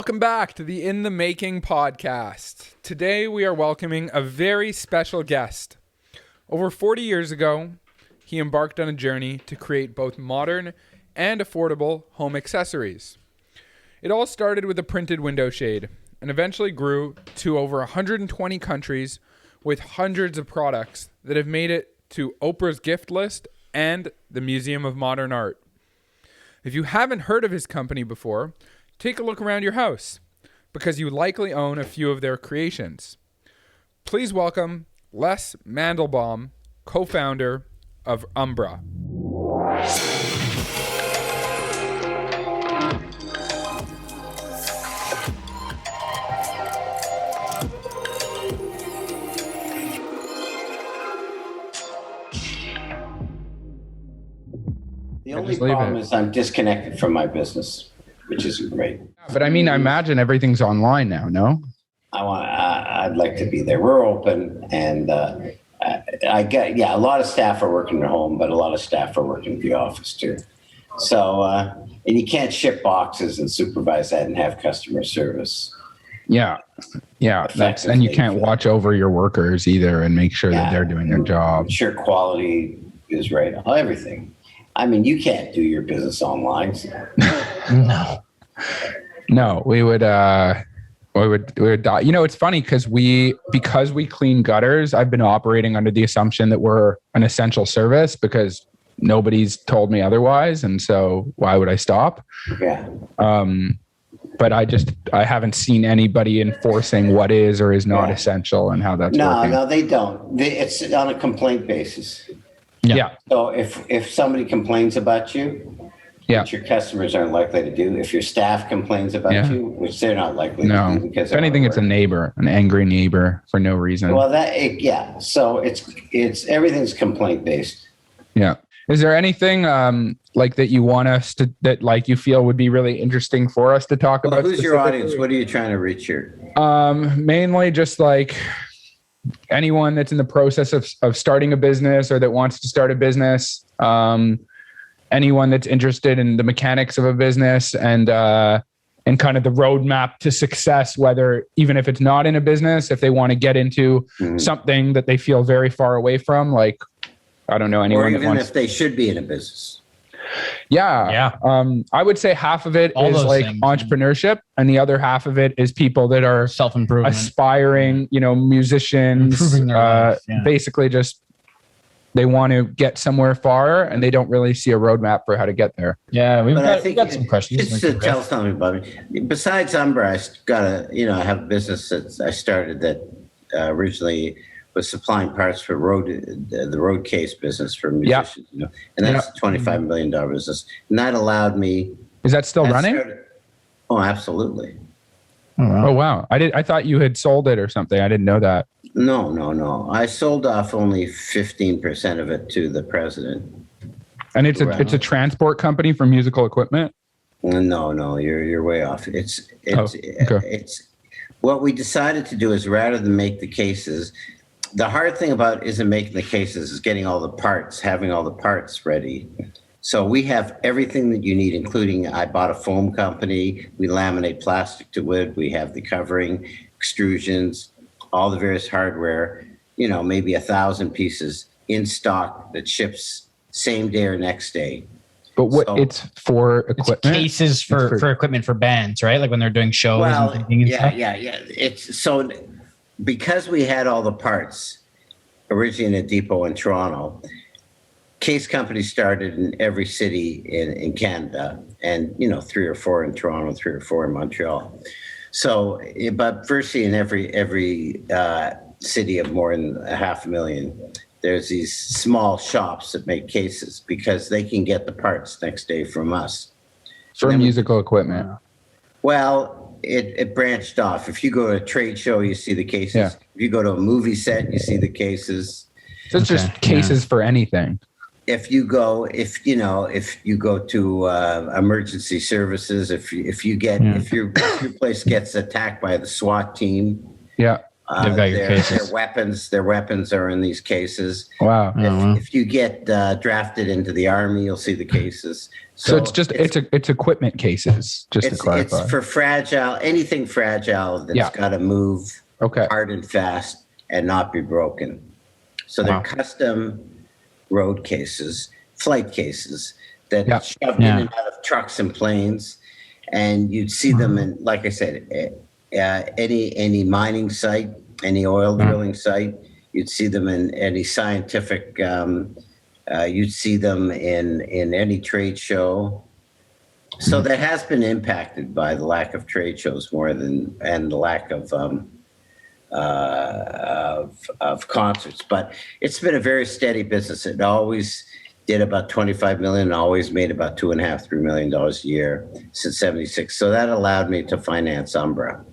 Welcome back to the In the Making podcast. Today we are welcoming a very special guest. Over 40 years ago, he embarked on a journey to create both modern and affordable home accessories. It all started with a printed window shade and eventually grew to over 120 countries with hundreds of products that have made it to Oprah's gift list and the Museum of Modern Art. If you haven't heard of his company before, take a look around your house because you likely own a few of their creations. Please welcome Les Mandelbaum, co-founder of Umbra. The only problem is I'm disconnected from my business, which isn't great. But I mean, I imagine everything's online now, no? I'd like to be there. We're open, and a lot of staff are working at home, but a lot of staff are working at the office too. So, and you can't ship boxes and supervise that and have customer service. Yeah. And you can't watch over your workers either and make sure that they're doing their job. Sure, quality is right. Everything. I mean, you can't do your business online. No, we would die. You know, it's funny because we clean gutters. I've been operating under the assumption that we're an essential service because nobody's told me otherwise. And so why would I stop? Yeah. But I haven't seen anybody enforcing what is or is not essential and how that's working. No, they don't. It's on a complaint basis. Yeah. So if somebody complains about you, which your customers aren't likely to do, if your staff complains about you, which they're not likely to do, because if anything, it's a neighbor, an angry neighbor for no reason. Well, so it's everything's complaint based. Yeah. Is there anything like that you want us to that like you feel would be really interesting for us to talk about? Who's your audience? What are you trying to reach here? Mainly just like anyone that's in the process of starting a business or that wants to start a business. Anyone that's interested in the mechanics of a business and kind of the roadmap to success, whether even if it's not in a business, if they want to get into something that they feel very far away from, like, I don't know, anyone. Or even if they should be in a business. Yeah. I would say half of it is like entrepreneurship and the other half of it is people that are self-improvement, aspiring, musicians, improving their life, basically just they want to get somewhere far and they don't really see a roadmap for how to get there. Yeah, we've got some questions. Just to tell something about me. Besides Umbra, I have a business that I started that originally was supplying parts for the road case business for musicians. And that's a $25 million business. And that allowed me. Is that still running? Oh, absolutely. Oh, wow. I thought you had sold it or something. I didn't know that. No. I sold off only 15% of it to the president. And it's a transport company for musical equipment? No, you're way off. It's what we decided to do is rather than make the cases, the hard thing about isn't making the cases is getting all the parts, having all the parts ready. So we have everything that you need, including I bought a foam company. We laminate plastic to wood. We have the covering, extrusions, all the various hardware, maybe 1,000 pieces in stock that ships same day or next day. But it's for equipment? It's cases for equipment for bands, right? Like when they're doing shows and stuff? Yeah. It's so because we had all the parts originally in a depot in Toronto, case companies started in every city in Canada and, 3 or 4 in Toronto, 3 or 4 in Montreal. So, but virtually in every city of more than 500,000, there's these small shops that make cases because they can get the parts next day from us. For musical equipment. Well, it branched off. If you go to a trade show, you see the cases. Yeah. If you go to a movie set, you see the cases. So it's just cases for anything. If you go to emergency services, if your place gets attacked by the SWAT team, They've got your cases. Their weapons are in these cases. Wow. If you get drafted into the army, you'll see the cases. So it's equipment cases, just to clarify. It's for anything fragile that's got to move hard and fast and not be broken. So they're custom road cases, flight cases that shoved in and out of trucks and planes. And you'd see them in, like I said, any mining site, any oil drilling site. You'd see them in any scientific. You'd see them in any trade show. So that has been impacted by the lack of trade shows and the lack of concerts. But it's been a very steady business. It always did about 25 million, always made about $2.5–3 million a year since '76. So that allowed me to finance Umbra.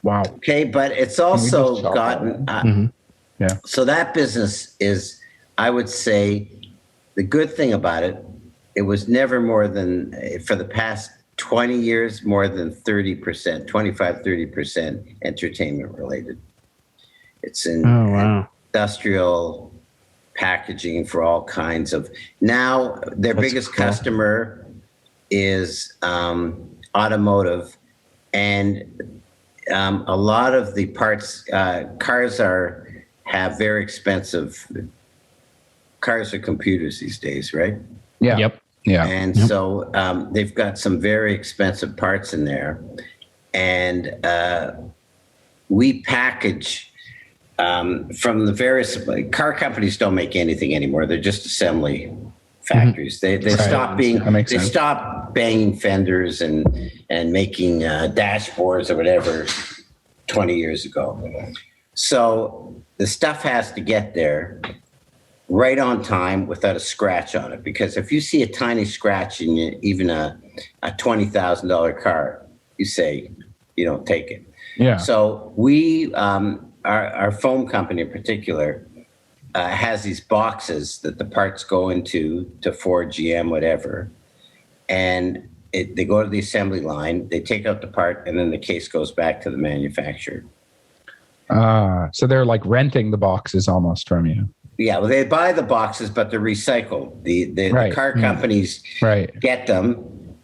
Wow. Okay, but it's also gotten So that business is, I would say, the good thing about it, it was never more than, for the past 20 years, more than 30%, 25–30% entertainment related. It's in industrial packaging for all kinds of. Now their biggest customer is automotive, and a lot of the parts, cars have very expensive. Cars are computers these days, right? Yeah. Yep. Yeah. And so they've got some very expensive parts in there, and we package. From the various car companies don't make anything anymore. They're just assembly factories. They stop stop banging fenders and making dashboards or whatever 20 years ago. So the stuff has to get there right on time without a scratch on it. Because if you see a tiny scratch in even a $20,000 car, you say you don't take it. Yeah. So we. Our foam company in particular has these boxes that the parts go into to Ford, GM, whatever, and they go to the assembly line, they take out the part, and then the case goes back to the manufacturer. So they're like renting the boxes almost from you. Yeah, well, they buy the boxes, but they're recycled. The car companies get them.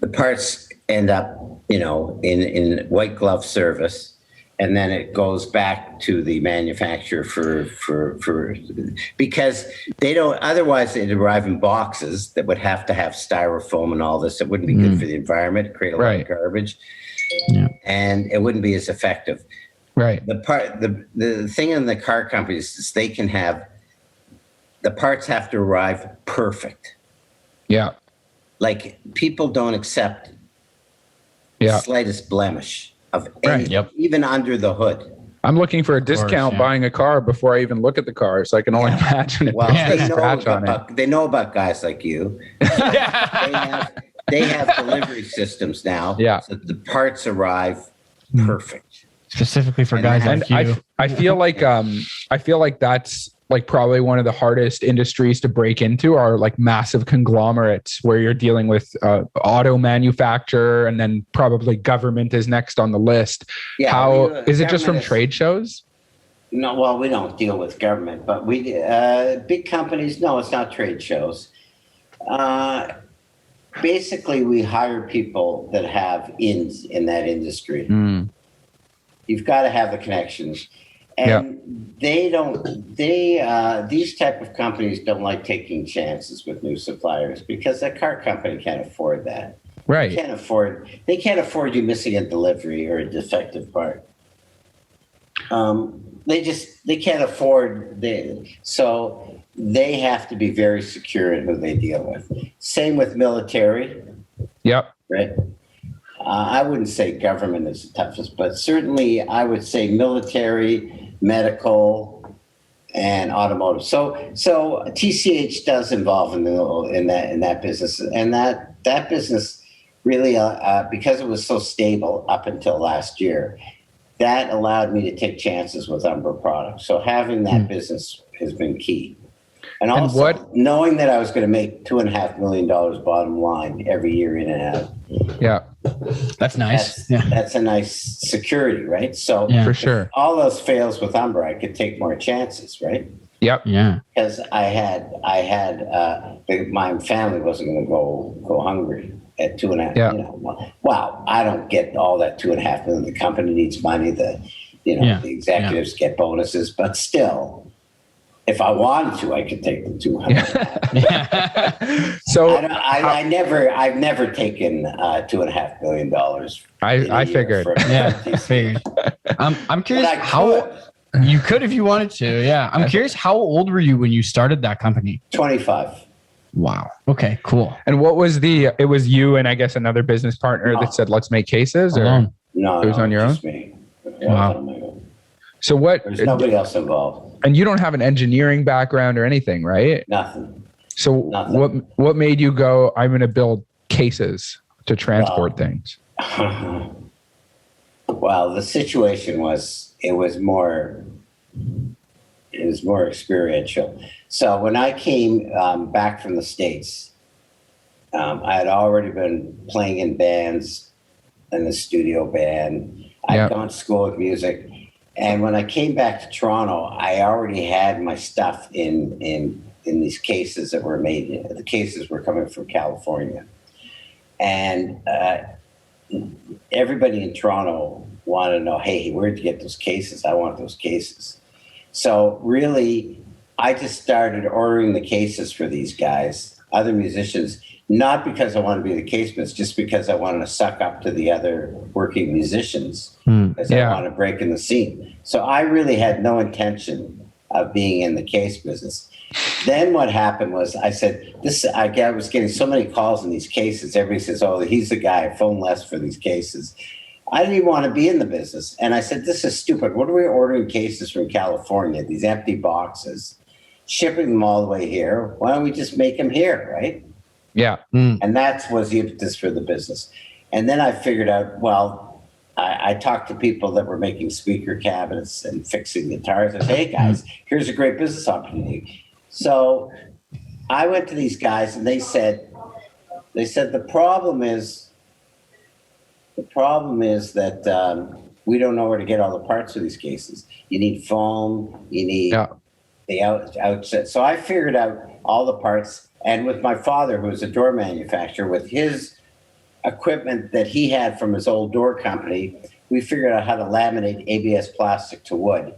The parts end up, in white glove service. And then it goes back to the manufacturer for because they don't, otherwise they'd arrive in boxes that would have to have styrofoam and all this. It wouldn't be good for the environment, create a lot of garbage, and it wouldn't be as effective. Right. The thing in the car companies is they can have, the parts have to arrive perfect. Yeah. Like people don't accept the slightest blemish of anything, even under the hood. I'm looking for a discount buying a car before I even look at the car, so I can only imagine if there's a scratch on it. They know about guys like you. They have delivery systems now, so the parts arrive perfect. Specifically for guys like you. I feel like that's like probably one of the hardest industries to break into are like massive conglomerates where you're dealing with auto manufacturer, and then probably government is next on the list. Yeah, is it just from trade shows? No, well, we don't deal with government, but we big companies. No, it's not trade shows. Basically, we hire people that have ins in that industry. You've got to have the connections. And these type of companies don't like taking chances with new suppliers because a car company can't afford that. Right. They can't afford you missing a delivery or a defective part. They can't afford so they have to be very secure in who they deal with. Same with military. Yep. Right. I wouldn't say government is the toughest, but certainly I would say military, medical, and automotive. So TCH does involve in that business, and that business really because it was so stable up until last year, that allowed me to take chances with Umbra products. So having that business has been key. And also, knowing that I was going to make $2.5 million bottom line every year in and out. Yeah. That's nice. That's a nice security, right? So for sure. All those fails with Umbra, I could take more chances, right? Yep. Yeah. Because my family wasn't going to go hungry at 2.5. Yeah. Wow, I don't get all that 2.5 million. The company needs money. The executives get bonuses, but still, if I wanted to, I could take the 200. So I've never taken $2.5 million. I figured. Figured. I'm curious how you could if you wanted to. Yeah, I'm curious. How old were you when you started that company? 25. Wow. Okay. Cool. And what was it was you and I guess another business partner that said, let's make cases, or alone? No, it was on your own. Me. Wow. So there's nobody else involved. And you don't have an engineering background or anything, right? Nothing. So what made you go, I'm going to build cases to transport things? Well, the situation was, it was more experiential. So when I came back from the States, I had already been playing in bands, in the studio band. I'd gone to school with music. And when I came back to Toronto, I already had my stuff in these cases that were made. The cases were coming from California. And everybody in Toronto wanted to know, hey, where'd you get those cases? I want those cases. So really, I just started ordering the cases for these guys, other musicians, not because I wanted to be the casemates, just because I wanted to suck up to the other working musicians, because I want to break in the scene. So I really had no intention of being in the case business. Then what happened was I said, I was getting so many calls in these cases. Everybody says, oh, he's the guy, phone less for these cases. I didn't even want to be in the business. And I said, this is stupid. What are we ordering cases from California, these empty boxes, shipping them all the way here? Why don't we just make them here, right? Yeah. And that was the impetus for the business. And then I figured out, I talked to people that were making speaker cabinets and fixing guitars. I said, hey, guys, here's a great business opportunity. So I went to these guys and they said, the problem is that we don't know where to get all the parts for these cases. You need foam, you need the outset. So I figured out all the parts. And with my father, who was a door manufacturer, with his equipment that he had from his old door company, we figured out how to laminate ABS plastic to wood.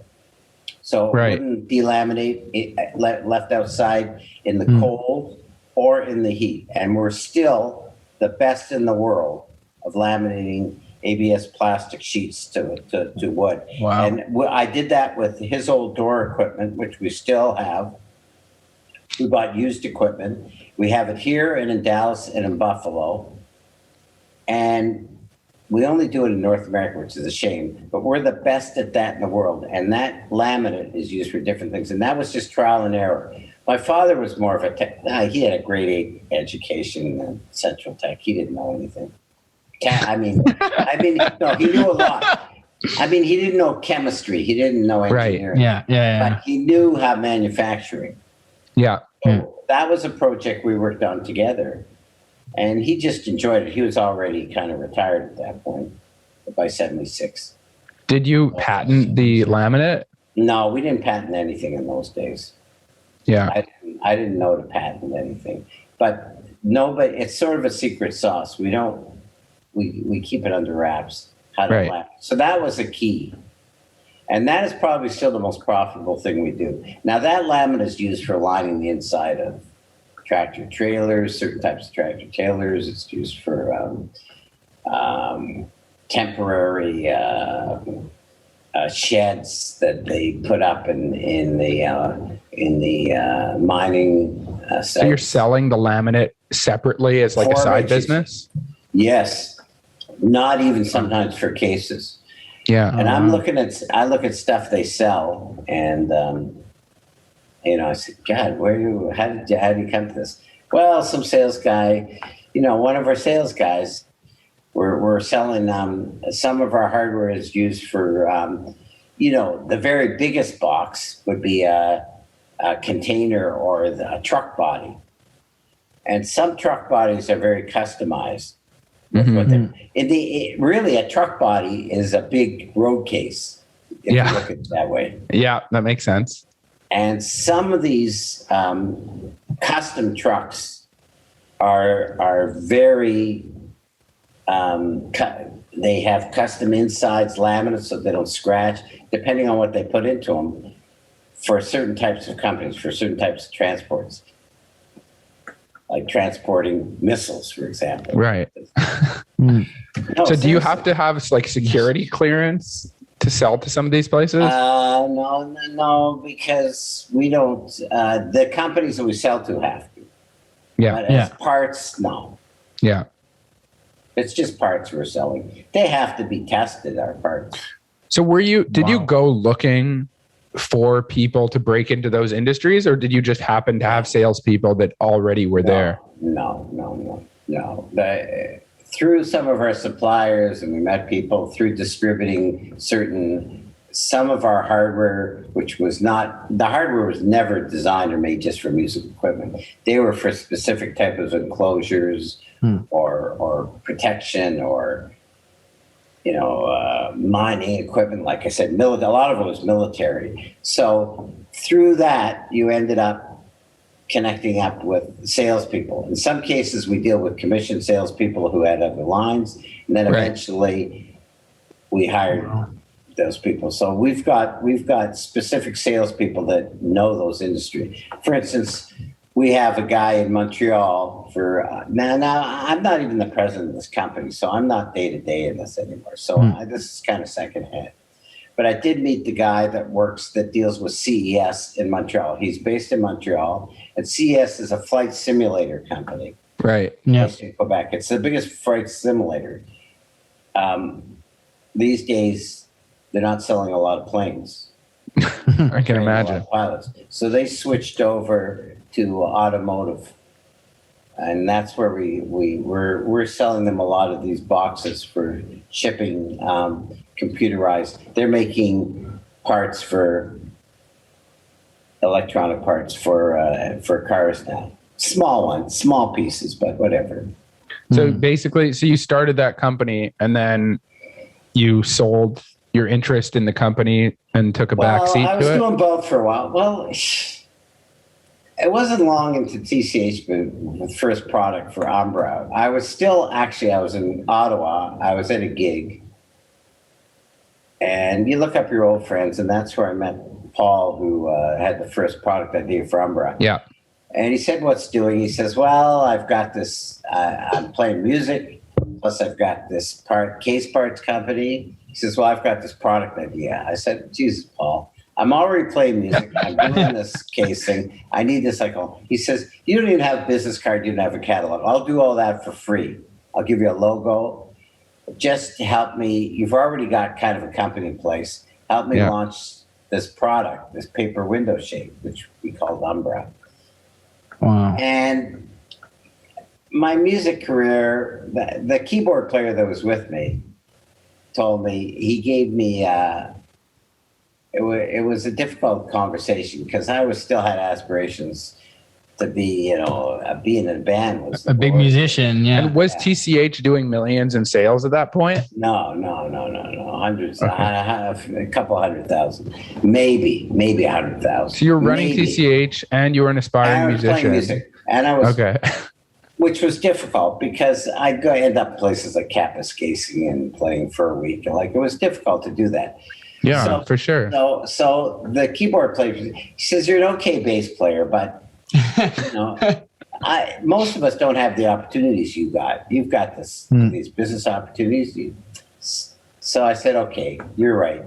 So it wouldn't delaminate, left outside in the cold or in the heat. And we're still the best in the world of laminating ABS plastic sheets to wood. Wow. And I did that with his old door equipment, which we still have. We bought used equipment. We have it here and in Dallas and in Buffalo. And we only do it in North America, which is a shame, but we're the best at that in the world. And that laminate is used for different things. And that was just trial and error. My father was more of he had a grade 8 education in Central Tech. He didn't know anything. No, he knew a lot. He didn't know chemistry. He didn't know engineering. Right. Yeah. But he knew how manufacturing. Yeah. So that was a project we worked on together. And he just enjoyed it. He was already kind of retired at that point, by 76. Did you patent the laminate? No, we didn't patent anything in those days. Yeah. I didn't know to patent anything. But nobody, it's sort of a secret sauce. We keep it under wraps. How to laminate. So that was a key. And that is probably still the most profitable thing we do. Now, that laminate is used for lining the inside of tractor trailers, certain types of tractor trailers. It's used for temporary sheds that they put up in the mining sites. So you're selling the laminate separately as like a side business? Yes. Not even sometimes for cases. Yeah. And I look at stuff they sell, and I said, God, how did you come to this? Well, some sales guy, one of our sales guys, we're selling some of our hardware is used for, the very biggest box would be a container or a truck body. And some truck bodies are very customized. Really, a truck body is a big road case, if you look at it that way. Yeah, that makes sense. And some of these custom trucks are very, they have custom insides, laminates, so they don't scratch, depending on what they put into them, for certain types of companies, for certain types of transports. Like transporting missiles, for example. Right. So do you have to have like security clearance to sell to some of these places? No, because we don't, the companies that we sell to have to. Yeah. But as parts, no. Yeah. It's just parts we're selling. They have to be tested, our parts. So did you go looking for people to break into those industries, or did you just happen to have salespeople that already were there? No. Through some of our suppliers, and we met people through distributing some of our hardware, the hardware was never designed or made just for music equipment. They were for specific types of enclosures or protection or mining equipment. Like I said, a lot of it was military. So through that, you ended up connecting up with salespeople. In some cases, we deal with commissioned salespeople who had other lines, and then eventually we hired those people. So we've got specific salespeople that know those industries. For instance, we have a guy in Montreal for now. I'm not even the president of this company, so I'm not day to day in this anymore. So this is kind of secondhand. But I did meet the guy that deals with CES in Montreal. He's based in Montreal, and CES is a flight simulator company. Right. Yeah. Based in Quebec. It's the biggest flight simulator. These days, they're not selling a lot of planes. I can imagine. Pilots. So they switched over to automotive, and that's where we're selling them a lot of these boxes for shipping, computerized. They're making parts for electronic parts for cars now. Small ones, small pieces, but whatever. So basically, you started that company, and then you sold your interest in the company and took a back seat to it? I was doing both for a while. Well, it wasn't long into TCH, but the first product for Umbra. I was in Ottawa. I was at a gig. And you look up your old friends, and that's where I met Paul, who had the first product idea for Umbra. Yeah. And he said, "What's doing?" He says, "Well, I've got this, I'm playing music, plus I've got this case parts company." He says, "Well, I've got this product idea." I said, "Jesus, Paul, I'm already playing music. I'm doing this casing. I need this." He says, "You don't even have a business card. You don't have a catalog. I'll do all that for free. I'll give you a logo. Just help me. You've already got kind of a company in place. Help me launch this product, this paper window shade, which we called Umbra." Wow. And my music career, the keyboard player that was with me told me, he gave me, it was a difficult conversation because I still had aspirations to be, being in a band was a big musician. Yeah. And was TCH doing millions in sales at that point? No. Hundreds, a couple 100,000, maybe 100,000. So you were running TCH and you were an aspiring musician. Playing music, and I was which was difficult because I'd end up places like Kapuskasing and playing for a week. It was difficult to do that. Yeah, for sure. So the keyboard player, he says, "You're an okay bass player, but most of us don't have the opportunities you got. You've got these business opportunities." So I said, "Okay, you're right.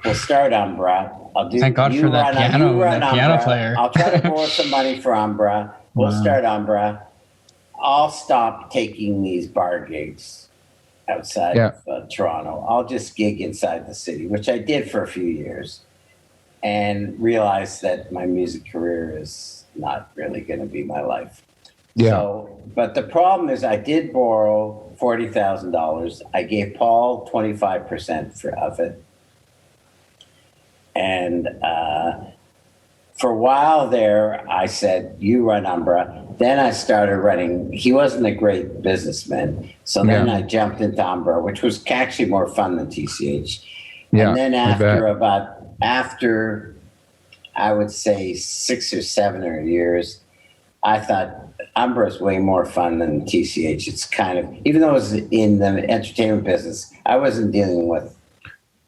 We'll start Umbra. Thank God for that piano player. I'll try to borrow some money for Umbra. We'll start Umbra. I'll stop taking these bar gigs outside of Toronto. I'll just gig inside the city," which I did for a few years, and realized that my music career is not really going to be my life. Yeah. So, but the problem is I did borrow $40,000. I gave Paul 25% of it. And for a while there, I said, you run Umbra. Then I started running. He wasn't a great businessman. So then I jumped into Umbra, which was actually more fun than TCH. Yeah, and then after I would say 6 or 7 years, I thought Umbra is way more fun than TCH. It's kind of, even though it was in the entertainment business, I wasn't dealing with,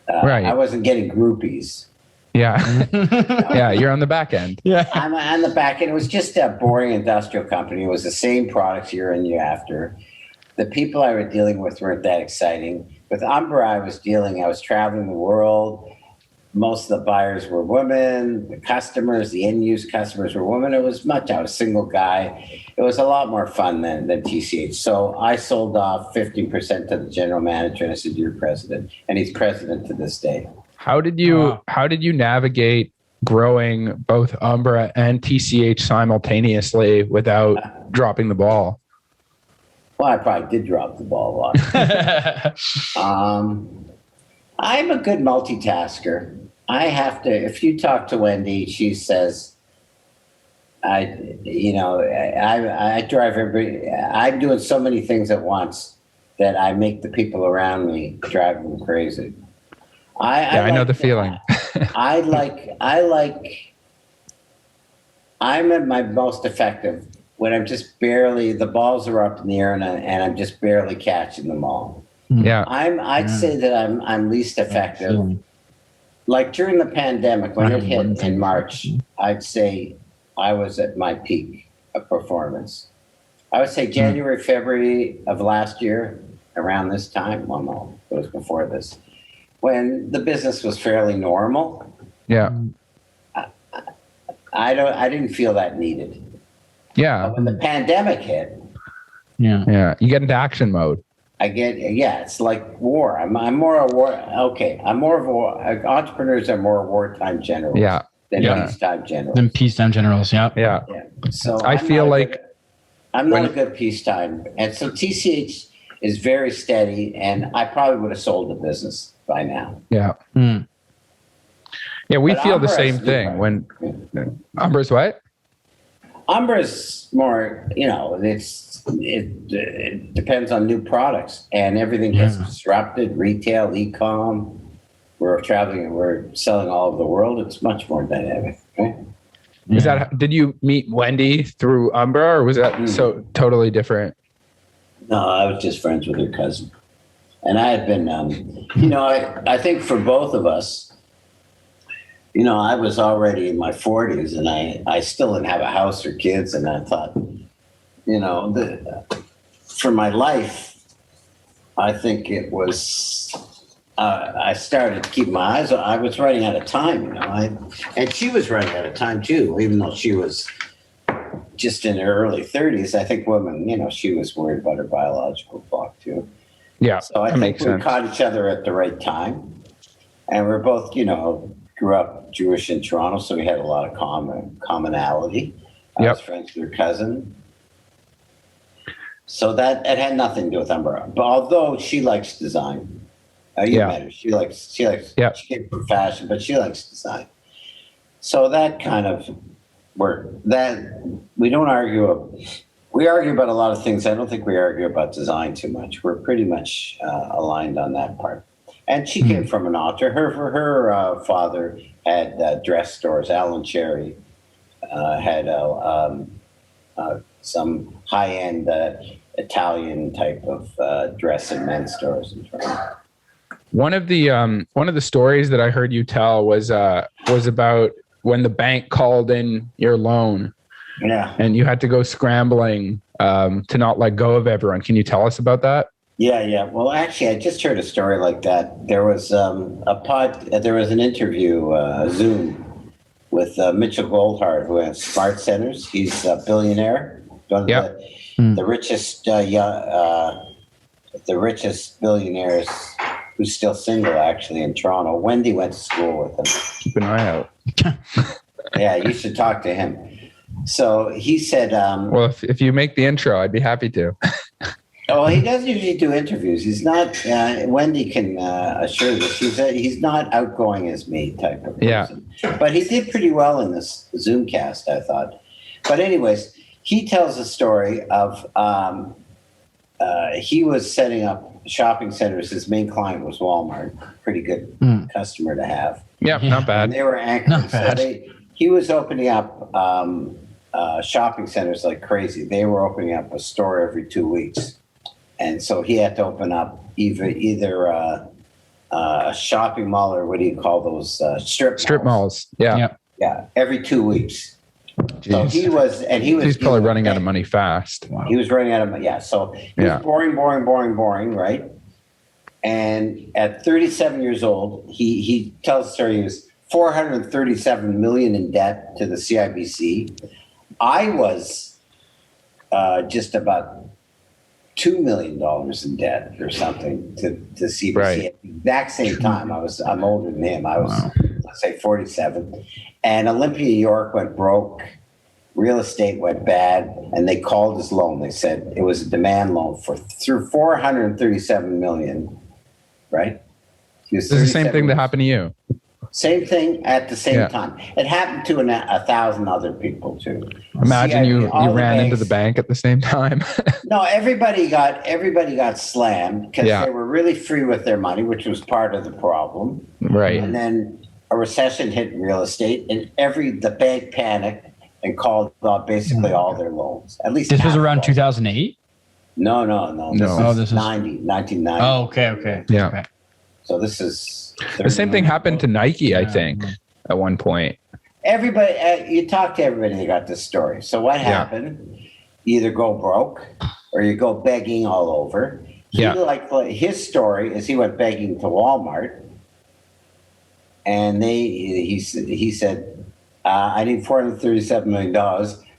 I wasn't getting groupies. Yeah. Yeah, you're on the back end. Yeah. I'm on the back end. It was just a boring industrial company. It was the same products year in, year after. The people I was dealing with weren't that exciting. With Umbra, I was traveling the world. Most of the buyers were women. The customers, the end-use customers were women. I was a single guy. It was a lot more fun than TCH. So I sold off 15% to the general manager, and I said, you're president. And he's president to this day. How did you navigate growing both Umbra and TCH simultaneously without dropping the ball? Well, I probably did drop the ball a lot. I'm a good multitasker. I have to, if you talk to Wendy, she says, I drive everybody, I'm doing so many things at once that I make the people around me drive them crazy. I know the feeling. I'm at my most effective when I'm just barely, the balls are up in the air and I'm just barely catching them all. Yeah. I'd say that I'm least effective. Like during the pandemic, when it hit in March, I'd say I was at my peak of performance. I would say January, February of last year, around this time, well, no, it was before this, when the business was fairly normal. Yeah. I didn't feel that needed. Yeah. But when the pandemic hit, you get into action mode. It's like war. I'm more a war. Okay. I'm more of a war. Entrepreneurs are more wartime generals than peacetime generals. Yeah. So I feel like I'm not a good peacetime. And so TCH is very steady, and I probably would have sold the business by now. Yeah. Yeah, we feel the same thing when Umbra's what? Umbra's more, it depends on new products, and everything gets disrupted. Retail, e-com, we're traveling, we're selling all over the world. It's much more dynamic. Right? Did you meet Wendy through Umbra, or was that so totally different? No, I was just friends with her cousin. And I had been, I think for both of us, I was already in my 40s and I still didn't have a house or kids. And I thought, for my life, I think it was, I started to keep my eyes on, I was running out of time, and she was running out of time too, even though she was just in her early 30s. I think women, she was worried about her biological clock too. Yeah. So I think we caught each other at the right time. And we're both, grew up Jewish in Toronto, so we had a lot of commonality. I was friends with her cousin. So that it had nothing to do with Umbra. But although she likes design. You met her. She came from fashion, but she likes design. So that kind of worked. That we don't argue. We argue about a lot of things. I don't think we argue about design too much. We're pretty much aligned on that part. And she came from an author. Her father had dress stores. Alan Cherry had some high-end Italian type of dress and men's stores in Toronto. One of the stories that I heard you tell was about when the bank called in your loan. Yeah. And you had to go scrambling to not let go of everyone. Can you tell us about that? Yeah. Well, actually, I just heard a story like that. There was there was an interview, Zoom, with Mitchell Goldhart, who has Smart Centers. He's a billionaire, one of the richest billionaires who's still single, actually, in Toronto. Wendy went to school with him. Keep an eye out. Yeah, you should talk to him. So he said... well, if you make the intro, I'd be happy to. Oh, he doesn't usually do interviews. He's not. Wendy can assure this. He's not outgoing as me type of person. But he did pretty well in this Zoomcast, I thought. But anyways, he tells a story of he was setting up shopping centers. His main client was Walmart. Pretty good customer to have. Yeah, not bad. And they were anchored. So he was opening up shopping centers like crazy. They were opening up a store every 2 weeks. And so he had to open up either a shopping mall or what do you call those strip malls? Yeah, every 2 weeks. Jeez. So he's probably running out of money fast. Wow. He was running out of money. Yeah, so he was boring, right? And at 37 years old, he tells the story. He was 437 million in debt to the CIBC. I was just about $2 million in debt or something to CBC at the exact same time. I'm older than him. I was, let's say, 47. And Olympia, New York went broke. Real estate went bad. And they called his loan. They said it was a demand loan through 437 million, right? It's the same thing that happened to you. Same thing at the same time. It happened to 1,000 other people too. Imagine you ran into the bank at the same time. No, everybody got slammed because they were really free with their money, which was part of the problem. Right. And then a recession hit real estate, and the bank panicked and called off basically all their loans. At least this was around 2008. No. This is 1990. Oh, okay. Yeah. Okay. So this is the same thing happened to Nike, I think, at one point. Everybody, you talk to everybody, they got this story. So what happened? You either go broke or you go begging all over. His story is he went begging to Walmart, and he said, I need $437 million.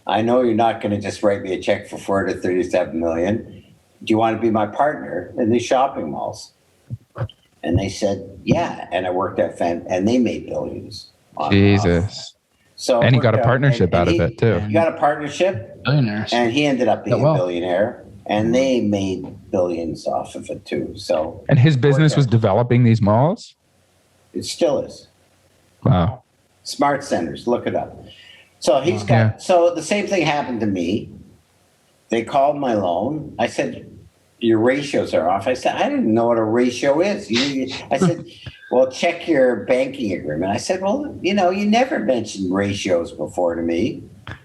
I know you're not going to just write me a check for $437 million. Do you want to be my partner in these shopping malls? And they said, yeah. And it worked out and they made billions. Jesus. And he got a partnership out of it too. He got a partnership. Billionaires. And he ended up being a billionaire. And they made billions off of it too. So. And his business was developing these malls? It still is. Wow. Smart centers. Look it up. So so the same thing happened to me. They called my loan. I said, your ratios are off. I said, I didn't know what a ratio is. I said, well, check your banking agreement. I said, well, you never mentioned ratios before to me.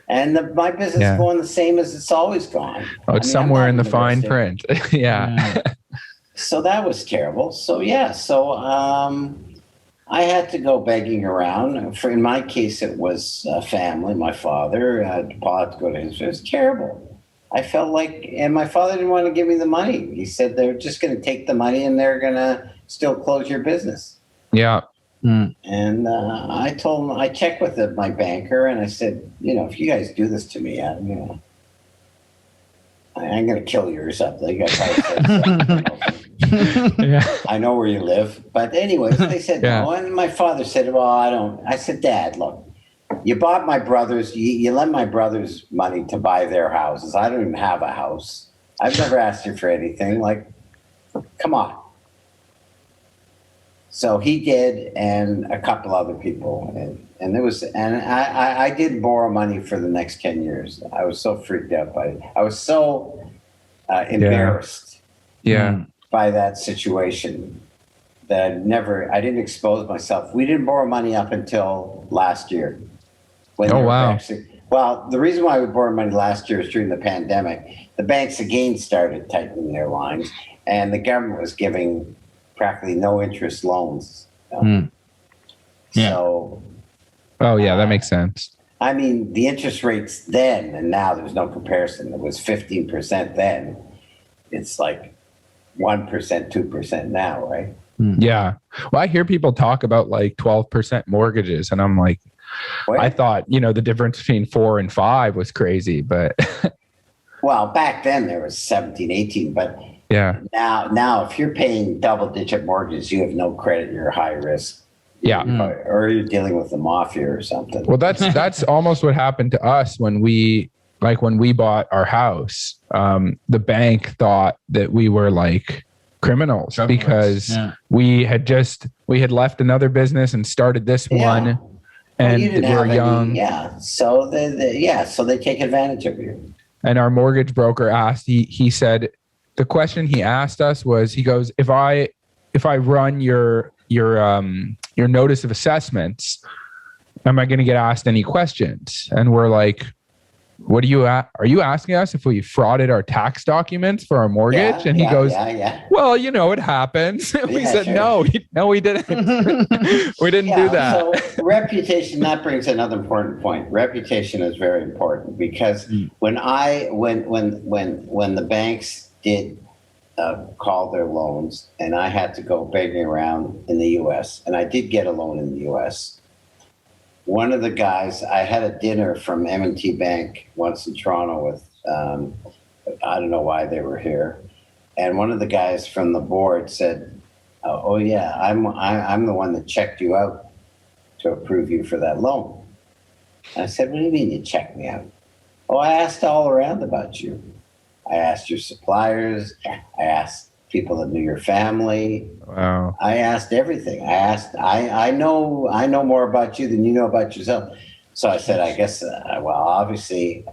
And my business is going the same as it's always gone. Oh, it's somewhere in the fine print. Yeah. So that was terrible. So, I had to go begging around. In my case, it was family, my father. Paul had to go to his. It was terrible. I felt and my father didn't want to give me the money. He said they're just going to take the money and they're going to still close your business. Yeah. And I told him, I checked with my banker and I said, if you guys do this to me, I'm going to kill you or something. I know where you live. But anyways, they said no. And my father said, well, I don't. I said, Dad, look. You bought my brothers, you lent my brothers money to buy their houses. I don't even have a house. I've never asked you for anything. Come on. So he did, and a couple other people. And I did borrow money for the next 10 years. I was so freaked out by it. I was so embarrassed by that situation that I didn't expose myself. We didn't borrow money up until last year. Well, the reason why we borrowed money last year is during the pandemic. The banks again started tightening their lines, and the government was giving practically no interest loans. So, that makes sense. I mean, the interest rates then and now, there's no comparison. It was 15% then. It's like 1%, 2% now, right? Yeah. Well, I hear people talk about 12% mortgages, and I'm like, what? I thought, the difference between 4 and 5 was crazy, but. Well, back then there was 17, 18, but now if you're paying double-digit mortgages, you have no credit, you're high risk. Yeah. Or you're dealing with the mafia or something. Well, that's almost what happened to us when we like when we bought our house, the bank thought that we were like criminals because we had left another business and started this one, and we're young. So they take advantage of you. And our mortgage broker asked, he said, the question he asked us was, he goes, if I run your notice of assessments, am I going to get asked any questions? And we're like, are you asking us if we frauded our tax documents for our mortgage? And he goes, well, it happens. We said, sure. No, we didn't. We didn't do that. So reputation, that brings another important point. Reputation is very important because when the banks did call their loans and I had to go begging around in the U.S., and I did get a loan in the U.S., one of the guys, I had a dinner from M&T Bank once in Toronto with, I don't know why they were here. And one of the guys from the board said, oh yeah, I'm the one that checked you out to approve you for that loan. I said, what do you mean you checked me out? Oh, I asked all around about you. I asked your suppliers. I asked people that knew your family. Wow. I asked everything. I know more about you than you know about yourself. So I said, I guess, well, obviously,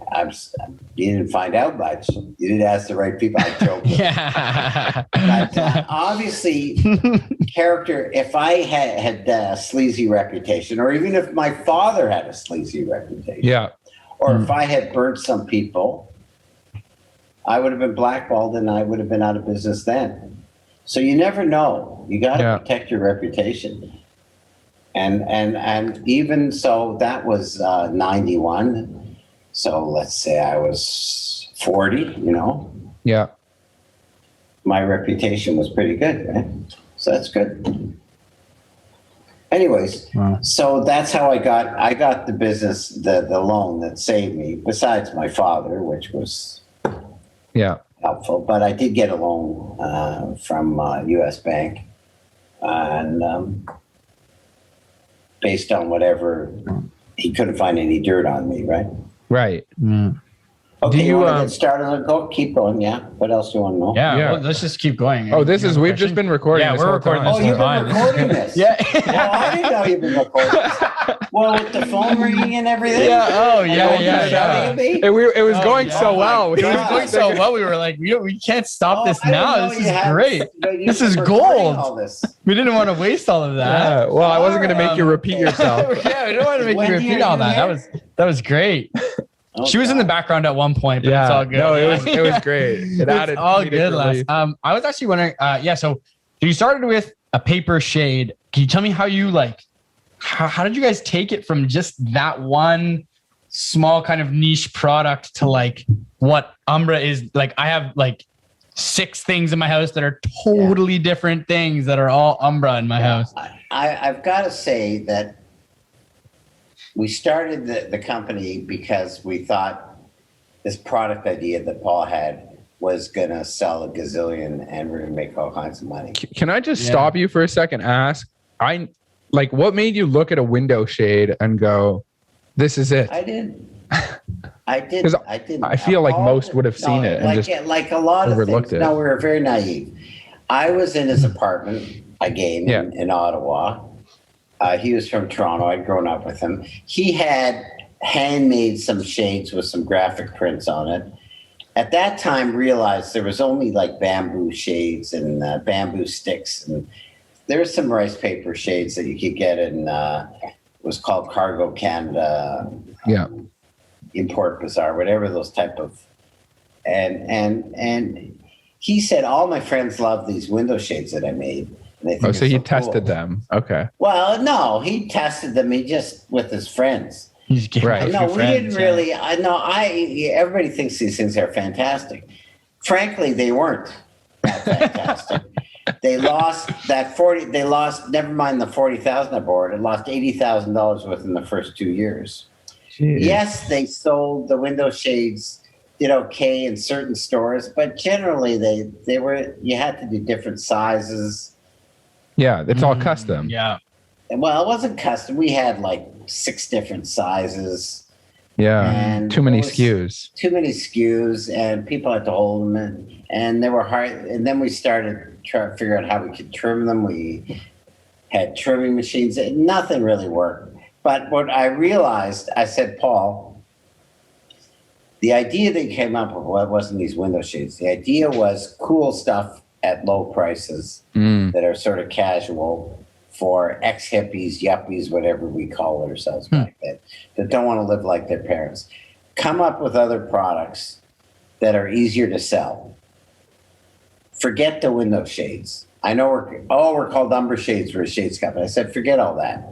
you didn't find out much. You didn't ask the right people. I joke. Yeah. But obviously, character, if I had a sleazy reputation, or even if my father had a sleazy reputation, or if I had burnt some people, I would have been blackballed and I would have been out of business then. So you never know. You got to protect your reputation. And even so, that was 91. So let's say I was 40, Yeah. My reputation was pretty good, right? So that's good. Anyways, So that's how I got the business, the loan that saved me, besides my father, which was helpful. But I did get a loan from U.S. Bank, and based on whatever, he couldn't find any dirt on me, right? Right. Okay, you want to get started? Keep going. Yeah. What else do you want to know? Yeah. Well, let's just keep going. Oh, we've just been recording. Yeah, we're recording this. Oh, you've been recording this? Yeah. Oh, I didn't know you've been recording this. Well, with the phone ringing and everything? Yeah. Oh, yeah. It was going so well. It was going so well. We were like, we can't stop this now. This is great. This is gold. We didn't want to waste all of that. Yeah, well, I wasn't going to make you repeat yourself. Yeah, we didn't want to make you repeat all that. That was great. Oh, she was in the background at one point, but it's all good. No, it was great. It added all good. I was actually wondering, so you started with a paper shade. Can you tell me how you how did you guys take it from just that one small kind of niche product to what Umbra is? I have 6 things in my house that are totally different things that are all Umbra in my house. I've got to say that we started the company because we thought this product idea that Paul had was going to sell a gazillion and we're going to make all kinds of money. Can I just stop you for a second? Ask, what made you look at a window shade and go, this is it? I didn't. I feel like most would have seen it and just a lot of things. No, we were very naive. I was in his apartment again in Ottawa. He was from Toronto. I'd grown up with him. He had handmade some shades with some graphic prints on it. At that time, realized there was only bamboo shades and bamboo sticks. And there was some rice paper shades that you could get in, it was called Cargo Canada, Import Bazaar, whatever those type of. And he said, all my friends love these window shades that I made. So he tested them. Okay. Well, no, he tested them. He just with his friends. Right. No, we didn't really. Everybody thinks these things are fantastic. Frankly, they weren't that fantastic. They lost that 40. They lost. Never mind the 40,000 I bought. It lost $80,000 within the first 2 years. Jeez. Yes, they sold the window shades. Did okay in certain stores, but generally they were. You had to do different sizes. Yeah, it's all custom. Yeah. Well, it wasn't custom. We had 6 different sizes. Yeah. And Too many SKUs. Too many SKUs, and people had to hold them, and they were hard. And then we started trying to figure out how we could trim them. We had trimming machines. Nothing really worked. But what I realized, I said, Paul, the idea they came up with wasn't these window shades. The idea was cool stuff at low prices that are sort of casual for ex-hippies, yuppies, whatever we call ourselves back then, that don't want to live like their parents. Come up with other products that are easier to sell. Forget the window shades. I know we're called Umbra Shades. We're a shades company. I said, forget all that.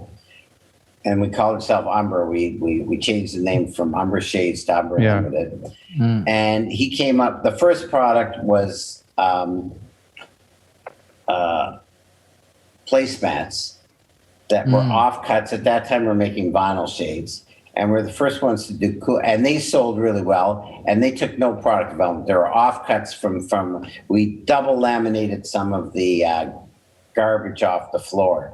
And we called ourselves Umbra. We changed the name from Umbra Shades to Umbra Limited. And he came up, the first product was placemats that were offcuts. At that time, we're making vinyl shades. And we're the first ones to do cool, and they sold really well. And they took no product development. There were offcuts from we double laminated some of the garbage off the floor.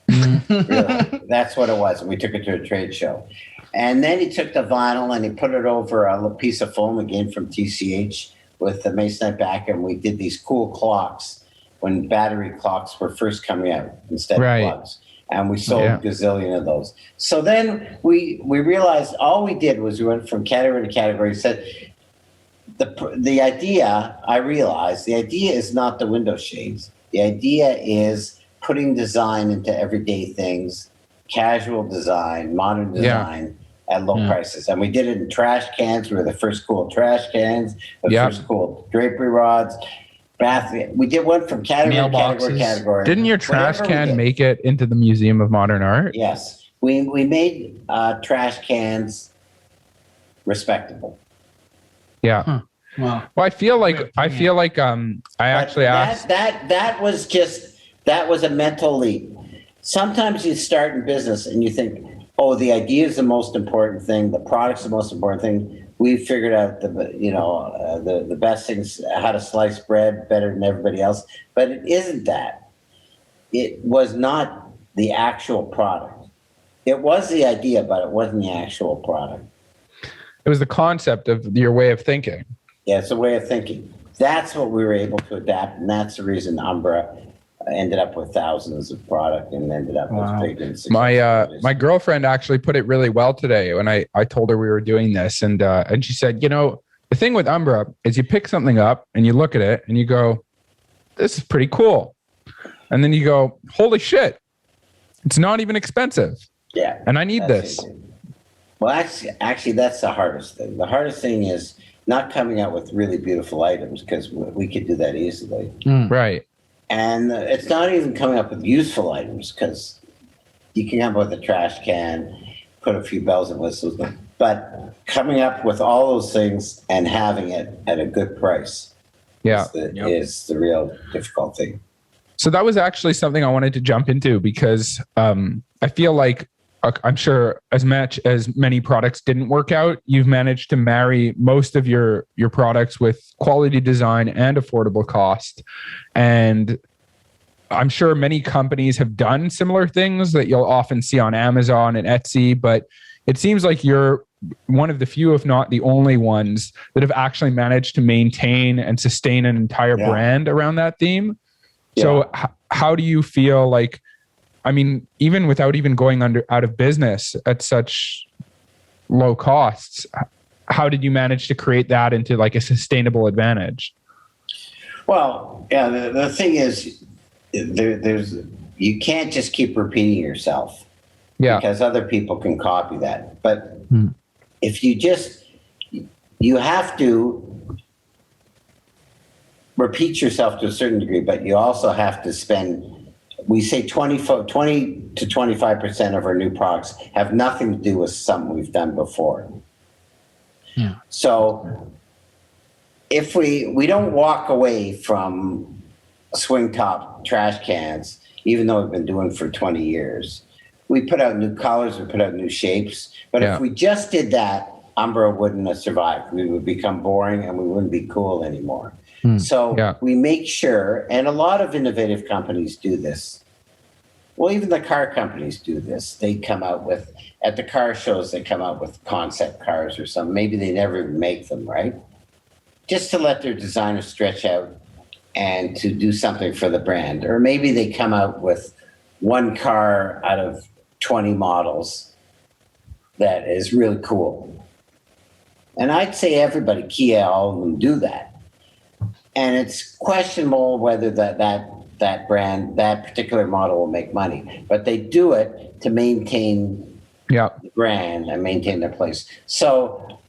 Really, that's what it was. And we took it to a trade show. And then he took the vinyl and he put it over a little piece of foam, again from TCH, with the masonite back. And we did these cool clocks when battery clocks were first coming out instead of plugs. And we sold a gazillion of those. So then we realized all we did was we went from category to category. Said the idea, I realized, the idea is not the window shades. The idea is putting design into everyday things, casual design, modern design at low prices. And we did it in trash cans. We were the first cool trash cans, the first cool drapery rods. We did one from category to category. Didn't your trash can make it into the Museum of Modern Art? Yes. We made trash cans respectable. Yeah. Wow. Well, I feel like I actually asked that was a mental leap. Sometimes you start in business and you think, oh, the idea is the most important thing, the product's the most important thing. We figured out the best things, how to slice bread better than everybody else, but it isn't that. It was not the actual product. It was the idea, but it wasn't the actual product. It was the concept of your way of thinking. Yeah, it's a way of thinking. That's what we were able to adapt, and that's the reason Umbra ended up with thousands of product and ended up with big and successful. My girlfriend actually put it really well today when I told her we were doing this, and she said, the thing with Umbra is you pick something up and you look at it and you go, this is pretty cool, and then you go, holy shit, it's not even expensive. Yeah, and I need this. Well, actually, that's the hardest thing. The hardest thing is not coming out with really beautiful items, because we could do that easily. Right. And it's not even coming up with useful items, because you can come up with a trash can, put a few bells and whistles, but coming up with all those things and having it at a good price is the real difficult thing. So that was actually something I wanted to jump into, because I feel like, I'm sure as many products didn't work out, you've managed to marry most of your products with quality design and affordable cost. And I'm sure many companies have done similar things that you'll often see on Amazon and Etsy, but it seems like you're one of the few, if not the only ones, that have actually managed to maintain and sustain an entire brand around that theme. Yeah. So how do you feel like, I mean, even without even going out of business at such low costs, how did you manage to create that into like a sustainable advantage? Well, yeah, the thing is, you can't just keep repeating yourself, because other people can copy that. But if you have to repeat yourself to a certain degree, but you also have to spend, we say 20 to 25% of our new products have nothing to do with something we've done before. Yeah. So if we don't walk away from swing top trash cans, even though we've been doing it for 20 years, we put out new colors, we put out new shapes. But if we just did that, Umbra wouldn't have survived. We would become boring and we wouldn't be cool anymore. So we make sure, and a lot of innovative companies do this, Well, even the car companies do this. They come out with, at the car shows, they come out with concept cars or something. Maybe they never even make them, right? Just to let their designers stretch out and to do something for the brand. Or maybe they come out with one car out of 20 models that is really cool. And I'd say everybody, Kia, all of them do that. And it's questionable whether that brand, that particular model will make money. But they do it to maintain the brand and maintain their place. So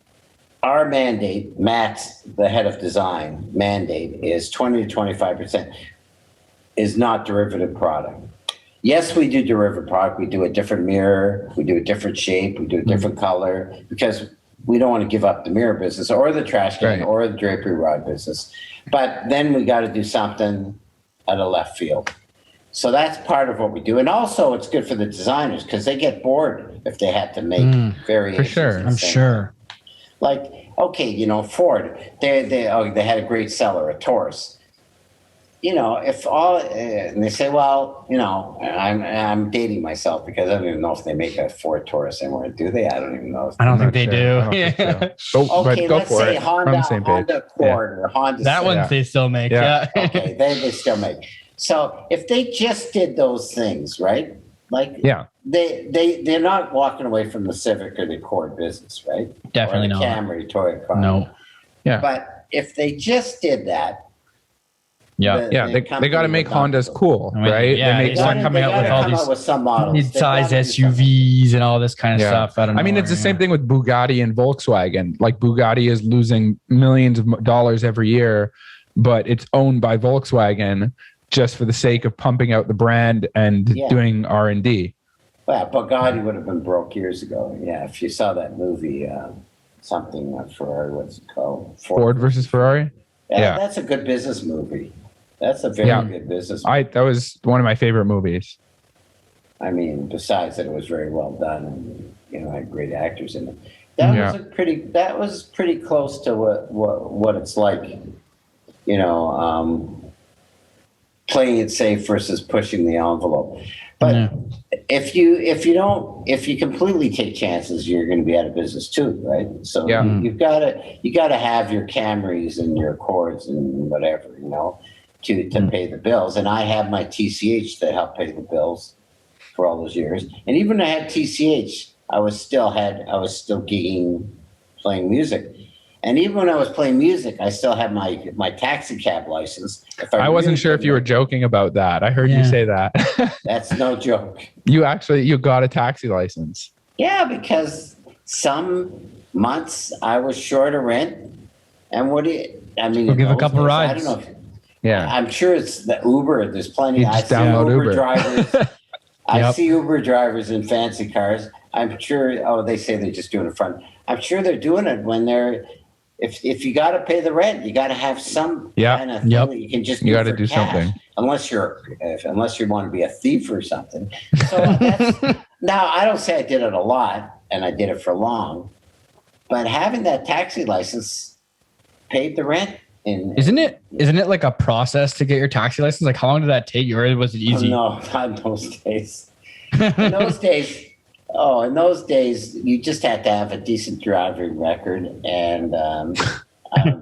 our mandate, Matt's the head of design, mandate is 20 to 25% is not derivative product. Yes, we do derivative product. We do a different mirror. We do a different shape. We do a different color because we don't want to give up the mirror business or the trash can or the drapery rod business. But then we got to do something at a left field. So that's part of what we do. And also it's good for the designers because they get bored if they had to make variations. For sure. I'm sure. Like, okay, you know, Ford, they had a great seller, a Taurus. You know, if all, and they say, well, you know, I'm dating myself because I don't even know if they make a Ford Taurus anymore. Do they? I don't even know. I don't think they do. Okay, let's say Honda Accord or Honda. That one they still make. Yeah. Okay, they still make. So if they just did those things, right? Like, they're not walking away from the Civic or the Accord business, right? Definitely not. Camry, Toyota. No. Yeah. But if they just did that, they got to make Hondas cool, right? Yeah, they start coming out with all these with some models, mid-size SUVs and all this kind of stuff. I don't know. I mean, it's the same thing with Bugatti and Volkswagen. Like Bugatti is losing millions of dollars every year, but it's owned by Volkswagen just for the sake of pumping out the brand and doing R&D. Well, Bugatti would have been broke years ago. Yeah, if you saw that movie, Ferrari, what's it called? Ford versus Ferrari? Yeah, that's a good business movie. That's a very good business movie. That was one of my favorite movies. I mean, besides that it was very well done and, you know, had great actors in it. That was pretty close to what it's like, you know, playing it safe versus pushing the envelope. But if you completely take chances, you're going to be out of business too, right? So you gotta have your Camrys and your Accords and whatever, you know, to pay the bills. And I have my TCH to help pay the bills for all those years. And even when I had TCH, I was still gigging, playing music. And even when I was playing music, I still had my taxi cab license. I wasn't sure if you were joking about that. I heard you say that. That's no joke. You got a taxi license. Yeah, because some months I was short of rent. And we'll give a couple rides. I don't know. I'm sure it's the Uber. There's plenty. I see Uber drivers. I see Uber drivers in fancy cars. I'm sure. They say they're just doing it front. I'm sure they're doing it when they're. If you got to pay the rent, you got to have some kind of thing that you can just. You got to do cash, something, unless you want to be a thief or something. So now I don't say I did it a lot, and I did it for long, but having that taxi license paid the rent. Isn't it like a process to get your taxi license? Like how long did that take you, or was it easy? No, not in those days. In those days, you just had to have a decent driving record and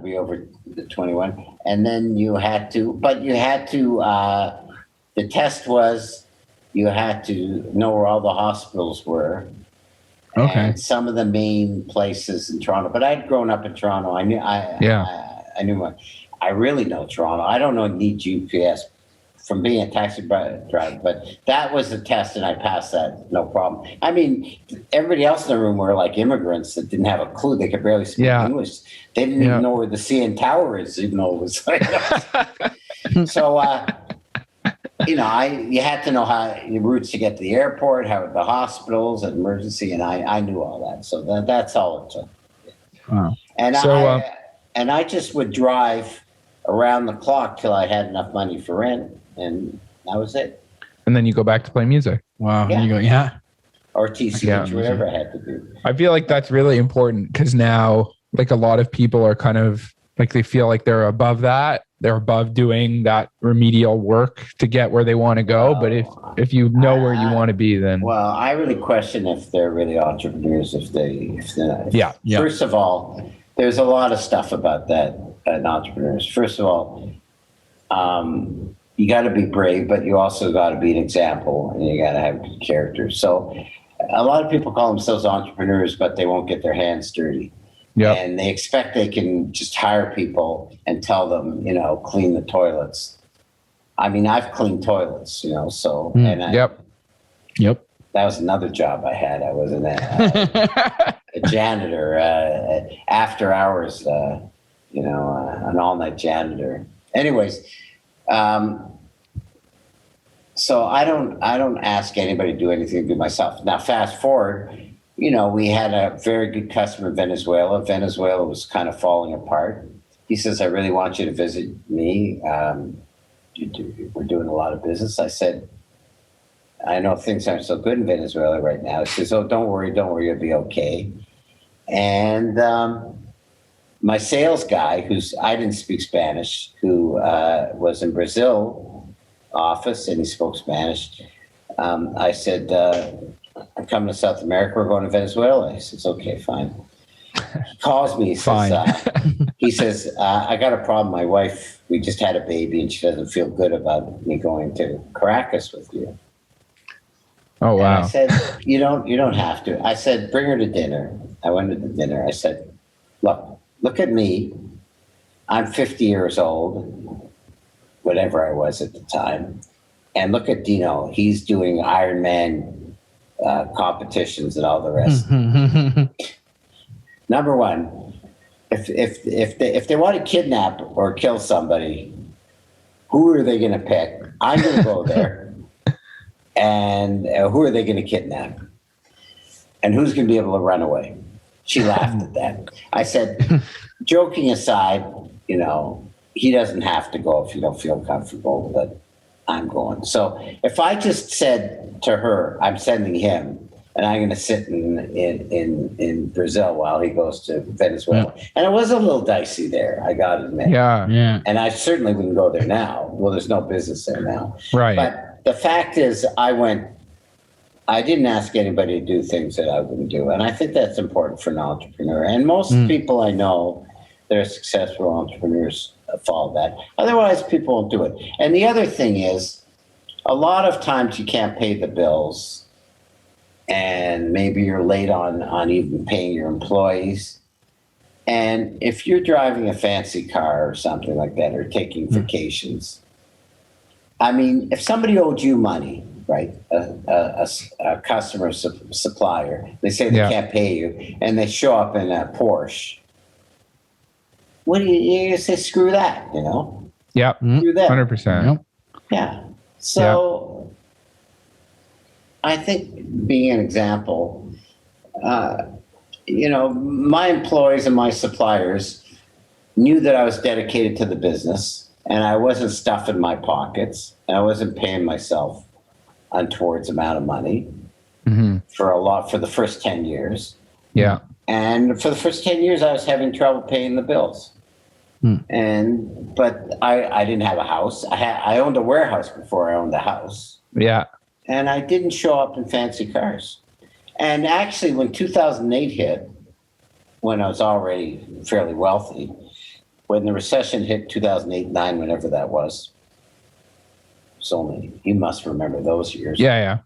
be over 21. And then the test was you had to know where all the hospitals were. Okay. And some of the main places in Toronto. But I'd grown up in Toronto. I really know Toronto. I don't need GPS from being a taxi driver, but that was the test and I passed that, no problem. I mean, everybody else in the room were like immigrants that didn't have a clue. They could barely speak English. They didn't even know where the CN Tower is, even though it was like So, you had to know how your routes to get to the airport, how the hospitals and emergency, and I knew all that. So that's all it took. Wow. And I just would drive around the clock till I had enough money for rent, and that was it. And then you go back to play music. Wow. Yeah. You go, or TCH, whatever I had to do. I feel like that's really important because now, like a lot of people are kind of like they feel like they're above that, they're above doing that remedial work to get where they want to go. But if you know where you want to be, then well, I really question if they're really entrepreneurs. If they're not. Yeah. First of all, there's a lot of stuff about that in entrepreneurs. First of all, you got to be brave, but you also got to be an example, and you got to have good character. So a lot of people call themselves entrepreneurs, but they won't get their hands dirty. Yep. And they expect they can just hire people and tell them, clean the toilets. I mean, I've cleaned toilets, so. Yep. That was another job I had. I was a janitor, after hours, an all-night janitor. Anyways, so I don't ask anybody to do anything to do myself. Now, fast forward, we had a very good customer in Venezuela. Venezuela was kind of falling apart. He says, I really want you to visit me. We're doing a lot of business. I said, I know things aren't so good in Venezuela right now. He says, oh, don't worry, you'll be okay. And my sales guy, I didn't speak Spanish, who was in Brazil office, and he spoke Spanish. I said, I'm coming to South America. We're going to Venezuela. He says, okay, fine. He calls me. He says, I got a problem. My wife, we just had a baby, and she doesn't feel good about me going to Caracas with you. Oh, wow. And I said, you don't have to. I said, bring her to dinner. I went to the dinner. I said, look at me. I'm 50 years old, whatever I was at the time. And look at Dino. He's doing Ironman competitions and all the rest. Number one, if they want to kidnap or kill somebody, who are they going to pick? I'm going to go there. And who are they going to kidnap? And who's going to be able to run away? She laughed at that. I said, joking aside, he doesn't have to go if you don't feel comfortable, but I'm going. So if I just said to her, I'm sending him, and I'm going to sit in Brazil while he goes to Venezuela. And it was a little dicey there, I got to admit. Yeah. And I certainly wouldn't go there now. Well, there's no business there now. Right. But the fact is, I didn't ask anybody to do things that I wouldn't do. And I think that's important for an entrepreneur. And most people I know that are successful entrepreneurs follow that. Otherwise, people won't do it. And the other thing is, a lot of times you can't pay the bills, and maybe you're late on even paying your employees. And if you're driving a fancy car or something like that, or taking vacations, I mean, if somebody owed you money, right, a customer, supplier, they say they can't pay you, and they show up in a Porsche, what do you say? Screw that, Yep. Screw that. 100%. Yeah. So I think being an example, my employees and my suppliers knew that I was dedicated to the business, and I wasn't stuffing my pockets, and I wasn't paying myself untowards amount of money for the first 10 years. Yeah. And for the first 10 years, I was having trouble paying the bills. But I didn't have a house. I owned a warehouse before I owned a house. Yeah. And I didn't show up in fancy cars. And actually, when 2008 hit, when I was already fairly wealthy, when the recession hit 2008, 9, whenever that was, it's only, you must remember those years. Yeah.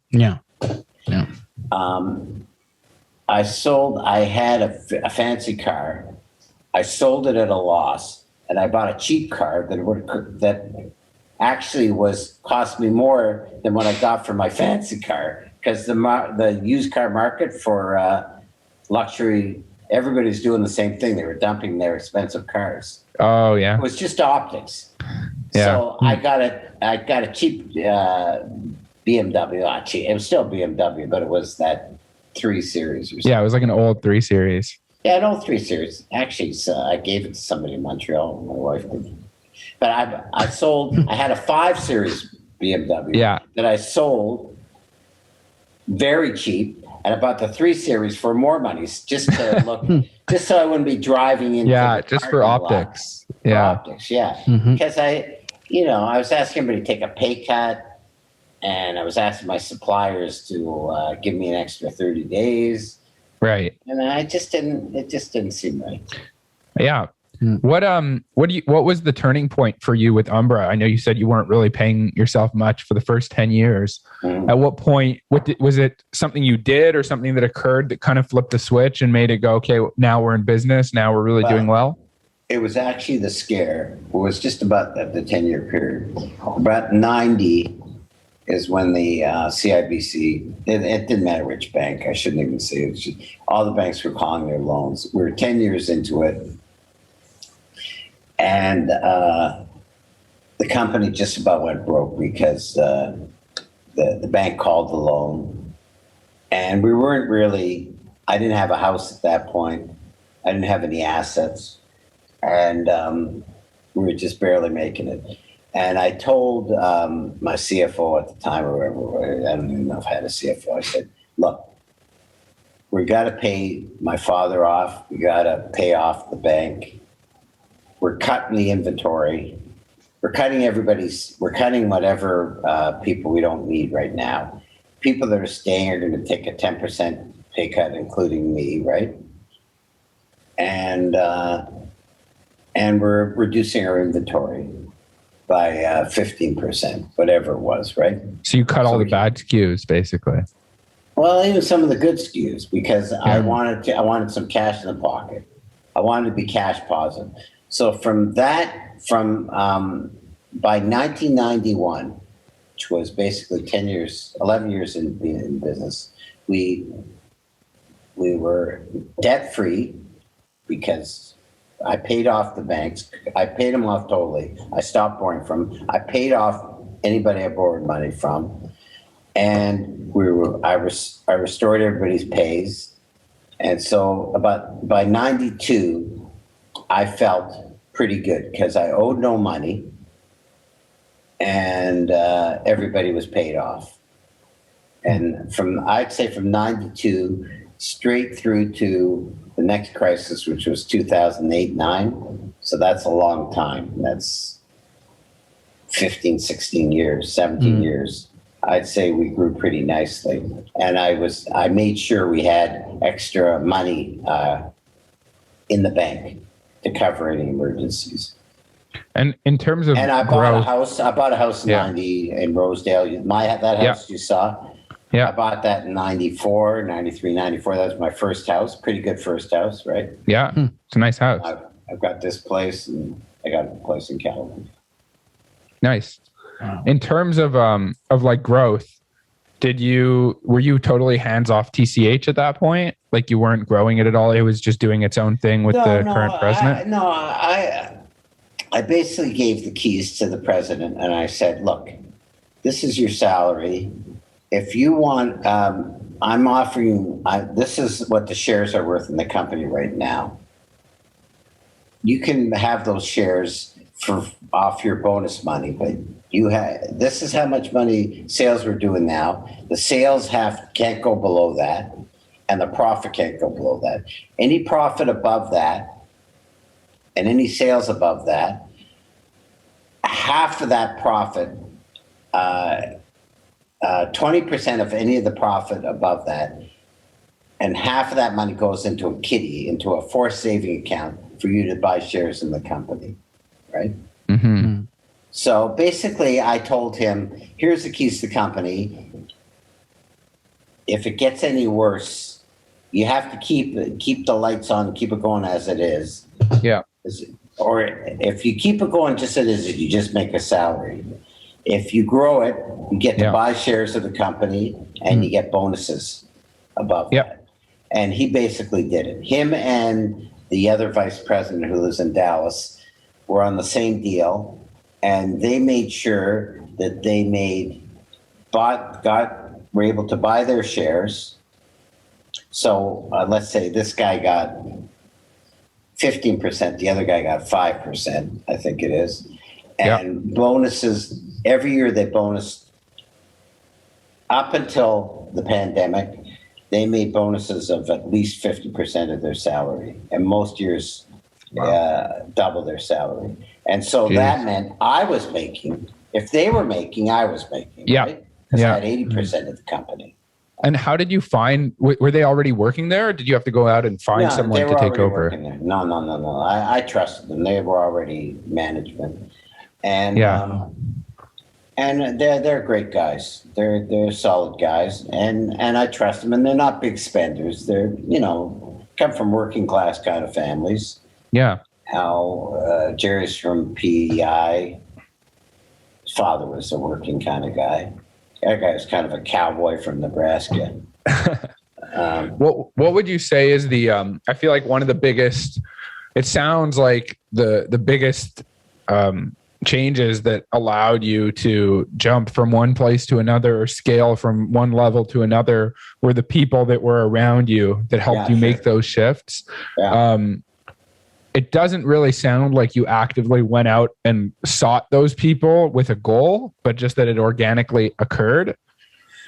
I had a fancy car. I sold it at a loss, and I bought a cheap car that actually cost me more than what I got for my fancy car, because the used car market for luxury, everybody's doing the same thing. They were dumping their expensive cars. Oh yeah. It was just optics. Yeah. So I got a cheap BMW. Not cheap. It was still BMW, but it was that 3 Series or something. Yeah, it was like an old 3 Series. Yeah, an old 3 Series. Actually, I gave it to somebody in Montreal. My wife did. But I had a 5 Series BMW that I sold very cheap, and I bought the 3 Series for more money, just to look just so I wouldn't be driving into Yeah, the just for parking lot. optics. For Yeah. optics, yeah. Mhm. Because I was asking everybody to take a pay cut, and I was asking my suppliers to give me an extra 30 days, Right. and it just didn't seem right. Yeah. Mm. What was the turning point for you with Umbra? I know you said you weren't really paying yourself much for the first 10 years. Mhm. At what point, was it something you did or something that occurred that kind of flipped the switch and made it go, okay, now we're in business. Now we're really doing well? It was actually the scare. It was just about the 10-year period. About 90 is when the CIBC, it didn't matter which bank, I shouldn't even say it. All the banks were calling their loans. We were 10 years into it. And the company just about went broke because the bank called the loan. And we weren't really, I didn't have a house at that point. I didn't have any assets. And we were just barely making it. And I told my CFO at the time, or whatever, I don't even know if I had a CFO. I said, look, we got to pay my father off. We got to pay off the bank. We're cutting the inventory. We're cutting whatever people we don't need right now. People that are staying are going to take a 10% pay cut, including me, right? And we're reducing our inventory by 15%, whatever it was, right? So you cut all the bad SKUs, basically. Well, even some of the good SKUs, because I wanted some cash in the pocket. I wanted to be cash positive. So by 1991, which was basically 11 years in business, we were debt free because I paid off the banks. I paid them off totally. I stopped borrowing from them. I paid off anybody I borrowed money from, and I restored everybody's pays. And so by 92, I felt pretty good because I owed no money, and everybody was paid off. And I'd say from 92 straight through to the next crisis, which was 2008-9. So that's a long time. That's 15, 16 years, 17 years. I'd say we grew pretty nicely. And I made sure we had extra money in the bank to cover any emergencies. And in terms of I bought a house in 90 in Rosedale. That house you saw. Yeah. I bought that in 93, 94. That was my first house. Pretty good first house, right? Yeah. It's a nice house. I've got this place, and I got a place in California. Nice. In terms of like growth, were you totally hands off TCH at that point? Like you weren't growing it at all? It was just doing its own thing with the current president? I basically gave the keys to the president, and I said, look, this is your salary. If you want, I'm offering, this is what the shares are worth in the company right now. You can have those shares off your bonus money, but this is how much money sales we're doing now. The sales can't go below that, and the profit can't go below that. Any profit above that, and any sales above that, half of that profit, 20% of any of the profit above that, and half of that money goes into a kitty, into a forced saving account for you to buy shares in the company, right? Mm-hmm. So basically, I told him, here's the keys to the company. If it gets any worse, you have to keep the lights on, keep it going as it is. Yeah. Or if you keep it going just as it is, you just make a salary. If you grow it, you get to buy shares of the company, and you get bonuses above that. And he basically did it. Him and the other vice president who lives in Dallas were on the same deal, and they made sure that were able to buy their shares. So let's say this guy got 15%, the other guy got 5%, I think it is. And bonuses, every year they bonused up until the pandemic. they made bonuses of at least 50% of their salary, and most years double their salary. And so that meant I was making, if they were making, I was making, right? Because I had 80% of the company. And how did you find, were they already working there, or did you have to go out and find someone to take over? No. I trusted them. They were already management. And and they're great guys. They're solid guys, and I trust them. And they're not big spenders. They're, you know, come from working class kind of families. Yeah. Jerry's from PEI. His father was a working kind of guy. That guy was kind of a cowboy from Nebraska. What would you say is the, I feel like one of the biggest, it sounds like the biggest changes that allowed you to jump from one place to another or scale from one level to another were the people that were around you that helped you make those shifts. It doesn't really sound like you actively went out and sought those people with a goal, but just that it organically occurred.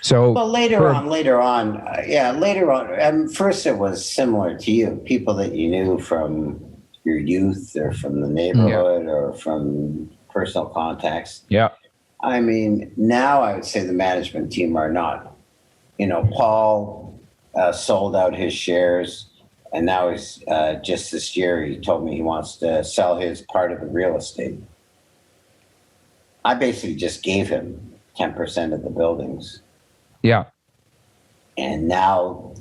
So, well, later on. First, it was similar to you, people that you knew from your youth or from the neighborhood or from personal contacts. Yeah. I mean, now I would say the management team are not. You know, Paul sold out his shares. And now he's just this year, he told me he wants to sell his part of the real estate. I basically just gave him 10% of the buildings. Yeah. And now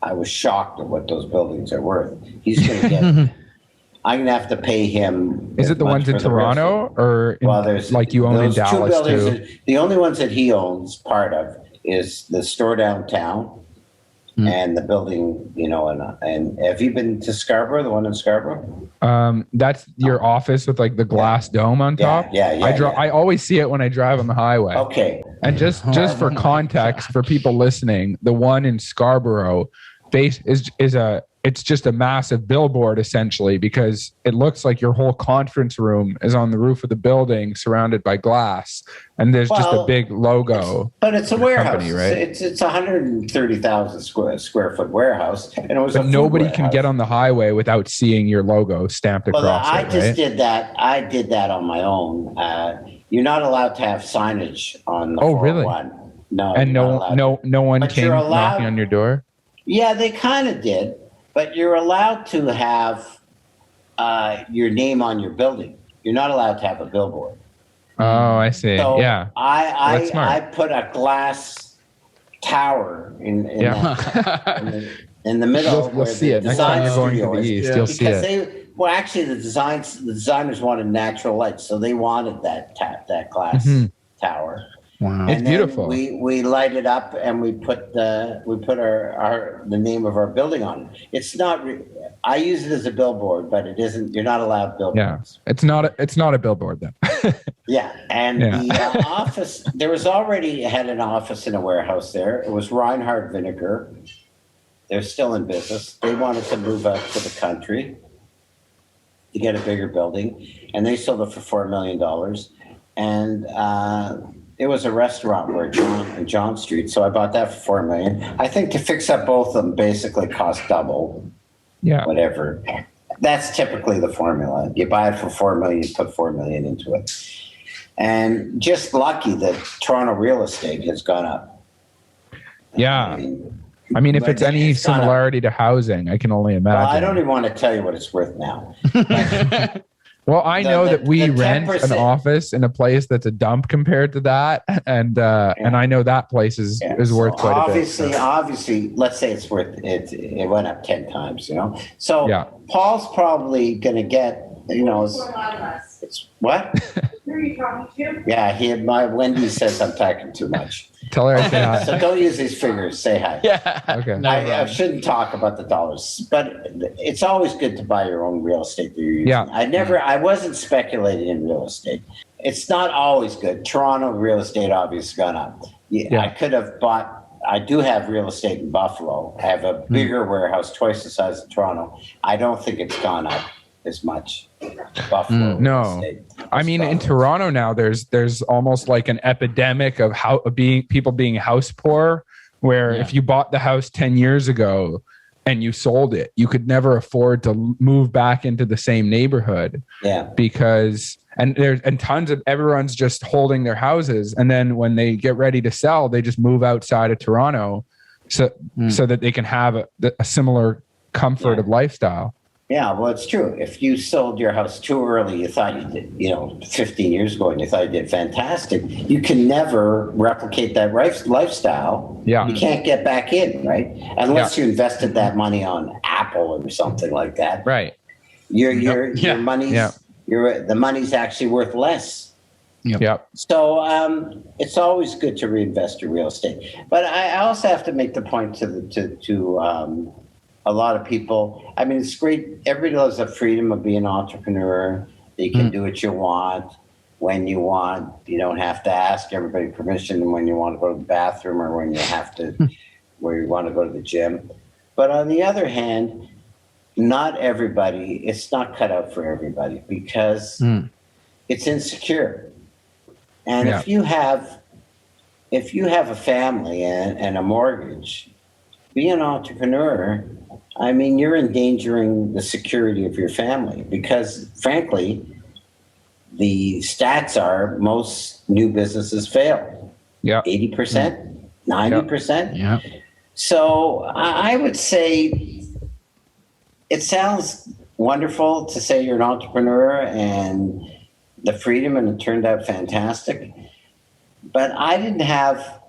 I was shocked at what those buildings are worth. He's going to get, I'm going to have to pay him. Is it the ones in Toronto or there's like you own in Dallas too? The only ones that he owns part of is the store downtown. And the building, you know, and have you been to Scarborough, the one in Scarborough? That's your office with like the glass dome on top. I always see it when I drive on the highway. Okay. And just for context for people listening, the one in Scarborough it's just a massive billboard essentially, because it looks like your whole conference room is on the roof of the building surrounded by glass, and there's just a big logo. But it's a warehouse, company, right? It's 130,000 square foot warehouse, and it was. But nobody can get on the highway without seeing your logo stamped across it. I did that on my own. You're not allowed to have signage on the 401. Really? No, and no one came knocking on your door. Yeah, they kind of did. But you're allowed to have your name on your building. You're not allowed to have a billboard. Oh, I see. So yeah. I put a glass tower in the middle. You'll see it next time you're going to the east. You'll see it. Actually, the designers wanted natural light, so they wanted that glass tower. Wow, it's beautiful. We light it up and we put the name of our building on it. It's not. I use it as a billboard, but it isn't. You're not allowed billboards. Yeah, it's not a billboard then. Yeah, and the office. There was already had an office in a warehouse there. It was Reinhard Vinegar. They're still in business. They wanted to move out to the country to get a bigger building, and they sold it for $4 million. And it was a restaurant where John Street. So I bought that for $4 million. I think to fix up both of them basically cost double. Yeah. Whatever. That's typically the formula. You buy it for $4 million, you put $4 million into it. And just lucky that Toronto real estate has gone up. Yeah. I mean, if it's any similarity to housing, I can only imagine. Well, I don't even want to tell you what it's worth now. Well, I know that we rent an office in a place that's a dump compared to that, and I know that place is worth quite a bit. Obviously, let's say it's worth it. It went up 10 times, you know. So Paul's probably going to get, you know, it's what? Who are you talking to? Yeah, my Wendy says I'm talking too much. Tell her I say hi. So don't use these figures. Say hi. Yeah. Okay. I shouldn't talk about the dollars, but it's always good to buy your own real estate that you're using. Yeah. I wasn't speculating in real estate. It's not always good. Toronto real estate obviously gone up. I could have bought. I do have real estate in Buffalo. I have a bigger warehouse, twice the size of Toronto. I don't think it's gone up as much. Buffalo. No, I mean in Toronto now, there's almost like an epidemic of people being house poor where if you bought the house 10 years ago and you sold it, you could never afford to move back into the same neighborhood. Because and tons of everyone's just holding their houses, and then when they get ready to sell, they just move outside of Toronto so that they can have a similar comfort of lifestyle. Yeah, well, it's true. If you sold your house too early, you thought you did, 15 years ago, and you thought you did fantastic, you can never replicate that lifestyle. Yeah. You can't get back in, right? Unless you invested that money on Apple or something like that. Right. Your money's the money's actually worth less. Yep. So it's always good to reinvest in real estate. But I also have to make the point to a lot of people. I mean, it's great. Everybody loves the freedom of being an entrepreneur. You can do what you want, when you want. You don't have to ask everybody permission when you want to go to the bathroom or when you have to, where you want to go to the gym. But on the other hand, not everybody, it's not cut out for everybody because it's insecure. And if you have a family and a mortgage, being an entrepreneur, I mean, you're endangering the security of your family because, frankly, the stats are most new businesses fail. 80%, 90%. Yeah. So I would say it sounds wonderful to say you're an entrepreneur and the freedom, and it turned out fantastic. But I didn't have...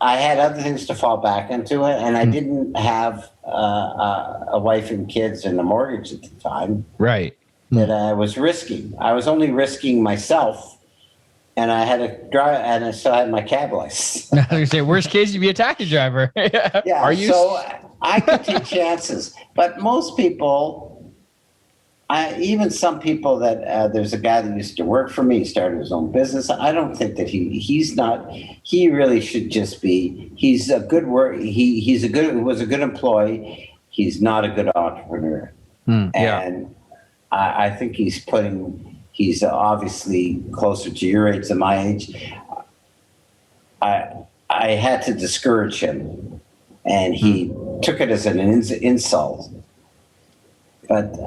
I had other things to fall back into it, and I didn't have a wife and kids and a mortgage at the time. Right. That I was risking. I was only risking myself, and I had to drive, and I still had my cab license. I was going to say, worst case, you'd be a taxi driver. Yeah. Are you? So I could take chances, but most people. Even some people that there's a guy that used to work for me, he started his own business. I don't think that he really should just be, he's a good work. He was a good employee. He's not a good entrepreneur. And I think he's obviously closer to your age than my age. I had to discourage him, and he took it as an insult. But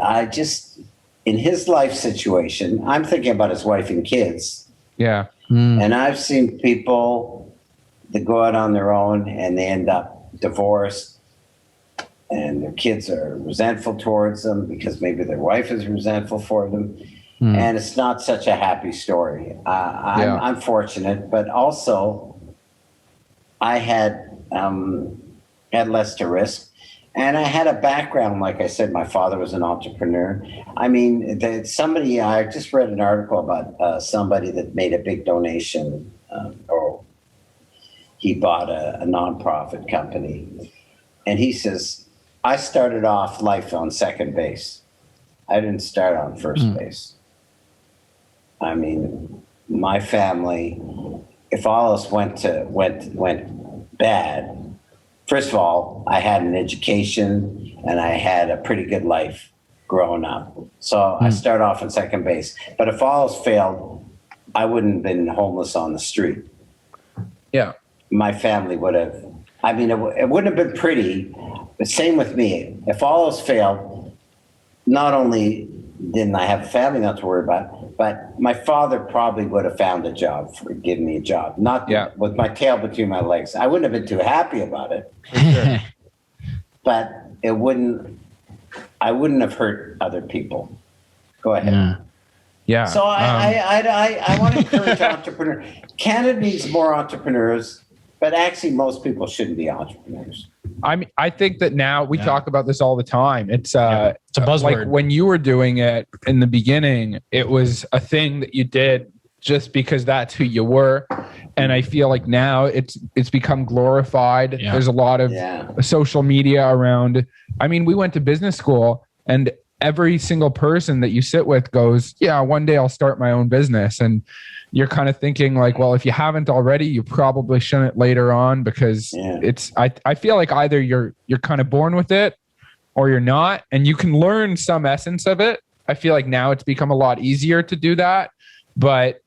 in his life situation, I'm thinking about his wife and kids. Yeah. And I've seen people that go out on their own and they end up divorced, and their kids are resentful towards them because maybe their wife is resentful for them. And it's not such a happy story. I'm fortunate, but also I had less to risk. And I had a background, like I said, my father was an entrepreneur. I mean, I just read an article about somebody that made a big donation, or he bought a nonprofit company. And he says, I started off life on second base. I didn't start on first base. I mean, my family, if all else went bad, first of all, I had an education and I had a pretty good life growing up. So I started off on second base. But if all else failed, I wouldn't have been homeless on the street. Yeah. My family would have, I mean, it wouldn't have been pretty, but same with me. If all else failed, not only didn't I have a family not to worry about, but my father probably would have found a job giving me a job, not with my tail between my legs. I wouldn't have been too happy about it, but I wouldn't have hurt other people. Go ahead. Yeah. So I want to encourage entrepreneurs. Canada needs more entrepreneurs, but actually most people shouldn't be entrepreneurs. I think that now we talk about this all the time. It's a buzzword. Like when you were doing it in the beginning, it was a thing that you did just because that's who you were. And I feel like now it's become glorified. Yeah. There's a lot of social media around. I mean, we went to business school, and every single person that you sit with goes, yeah, one day I'll start my own business. And you're kind of thinking like, well, if you haven't already, you probably shouldn't later on, because I feel like either you're kind of born with it or you're not, and you can learn some essence of it. I feel like now it's become a lot easier to do that. But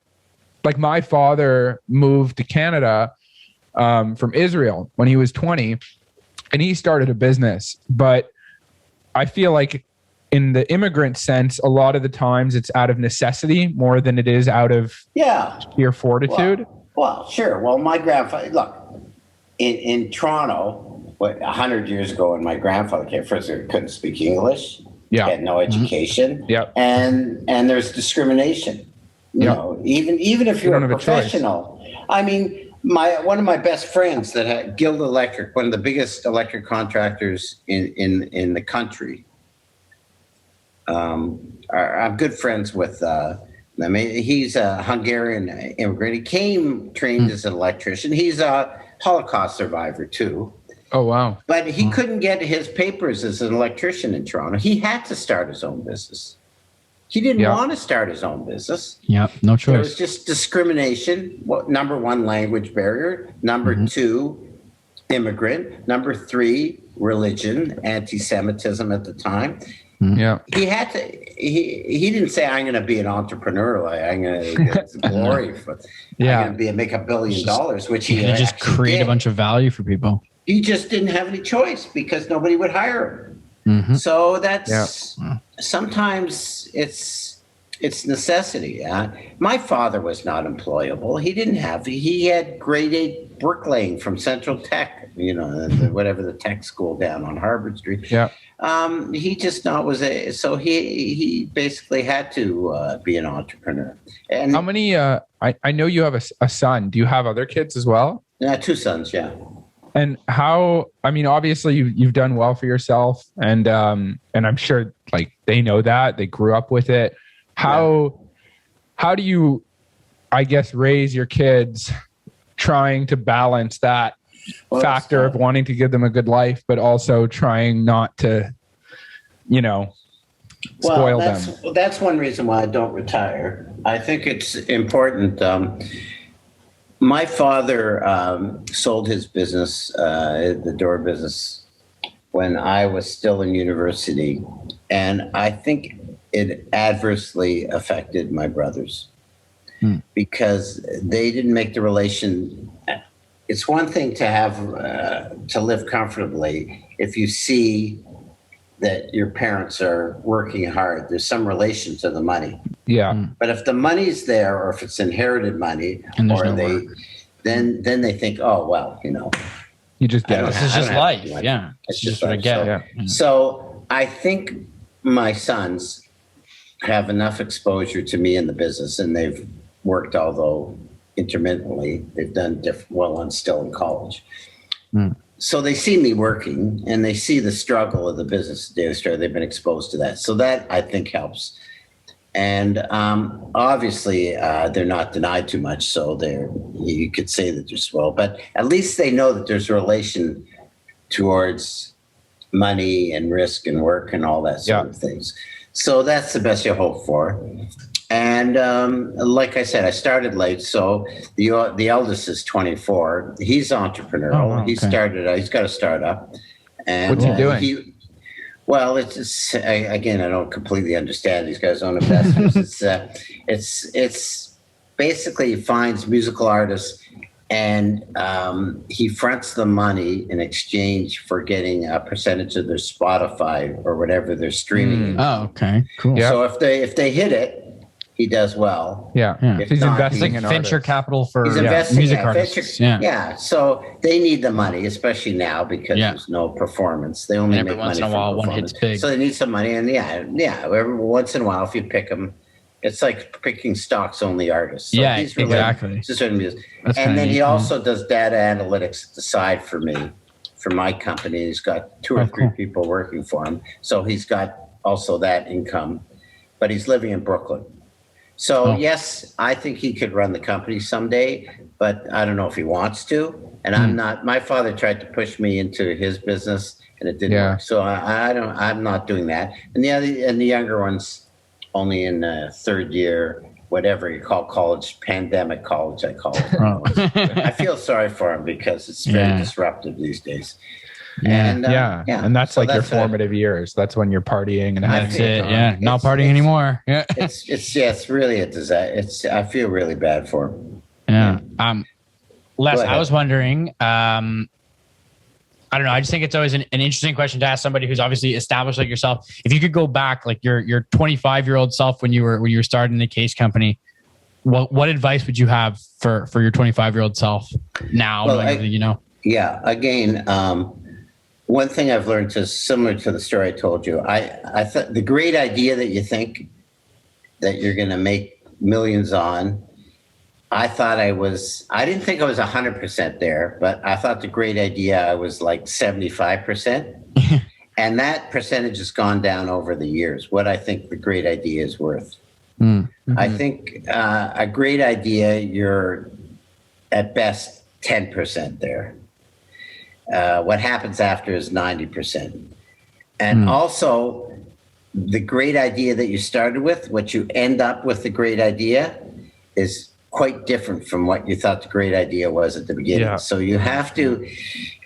like my father moved to Canada from Israel when he was 20, and he started a business. But I feel like in the immigrant sense, a lot of the times it's out of necessity more than it is out of sheer fortitude. Well, sure. Well, my grandfather, look, in Toronto, 100 years ago when my grandfather came, first he couldn't speak English, had no education, and there's discrimination. You know, even if you're a professional. I mean, one of my best friends that had Guild Electric, one of the biggest electric contractors in the country. I'm good friends with. I mean, he's a Hungarian immigrant. He came trained as an electrician. He's a Holocaust survivor too. Oh, wow. But he couldn't get his papers as an electrician in Toronto. He had to start his own business. He didn't want to start his own business. Yeah, no choice. There was just discrimination. Well, number one, language barrier. Number two, immigrant. Number three, religion, anti-Semitism at the time. Yeah, he had to. He didn't say, "I'm going to be an entrepreneur. Like I'm going to get glory for. I'm going to make $1 billion," which he just create a bunch of value for people. He just didn't have any choice because nobody would hire him. So that's sometimes it's necessity. My father was not employable. He had grade 8 bricklaying from Central Tech, whatever the tech school down on Harvard Street. Yeah. He just so he basically had to be an entrepreneur. And how many, I know you have a son. Do you have other kids as well? Yeah, 2 sons. Yeah. And obviously you've done well for yourself, and I'm sure like they know that they grew up with it. How do you, I guess, raise your kids trying to balance that factor of wanting to give them a good life, but also trying not to, spoil them? That's one reason why I don't retire. I think it's important. My father sold his business, the door business, when I was still in university. And I think it adversely affected my brothers because they didn't make the relation. It's one thing to have to live comfortably if you see that your parents are working hard. There's some relation to the money. Yeah. But if the money's there, or if it's inherited money, then they think, oh well, you just get it. This is just life. Yeah. It's just what I get. So I think my sons have enough exposure to me in the business, and they've worked, although intermittently. They've done I'm still in college. So they see me working, and they see the struggle of the business industry. They've been exposed to that. So that, I think, helps. And obviously, they're not denied too much. So you could say that they're spoiled. But at least they know that there's a relation towards money and risk and work and all that sort of things. So that's the best you hope for. And like I said, I started late. So the eldest is 24. He's entrepreneurial. Oh, wow, okay. He's got a startup. And what's he doing? Again, I don't completely understand these guys' own investors. It's basically he finds musical artists, and he fronts the money in exchange for getting a percentage of their Spotify or whatever they're streaming. Oh, okay, cool. So if they hit it, he does well. Yeah. If he's not, investing in venture capital for music artists. So they need the money, especially now because there's no performance. They only make money once in a while one hits big. So they need some money, and every once in a while, if you pick them, it's like picking stocks only artists. So he's really, exactly. It's a certain music. And then he also does data analytics at the side for me, for my company. He's got 2 or 3 people working for him, so he's got also that income. But he's living in Brooklyn. So yes, I think he could run the company someday, but I don't know if he wants to. And I'm not. My father tried to push me into his business, and it didn't work. So I'm not doing that. And the younger one's only in 3rd year, whatever you call college, pandemic college, I call it. I feel sorry for him because it's very disruptive these days. And and that's like your formative years. That's when you're partying and having it. Yeah, not partying anymore. Yeah, it's really a disaster. I feel really bad for him. Yeah. Les, I was wondering, I don't know. I just think it's always an interesting question to ask somebody who's obviously established like yourself. If you could go back, like your 25-year-old self when you were starting the case company, what advice would you have for your 25-year-old self now, knowing everything you know? Yeah. Again, one thing I've learned is similar to the story I told you. I thought the great idea that you think that you're going to make millions on, I didn't think I was 100% there, but I thought the great idea, I was like 75%. And that percentage has gone down over the years, what I think the great idea is worth. Mm-hmm. I think a great idea, you're at best 10% there. What happens after is 90%. And also, the great idea that you started with, what you end up with the great idea is quite different from what you thought the great idea was at the beginning. Yeah. So you have to,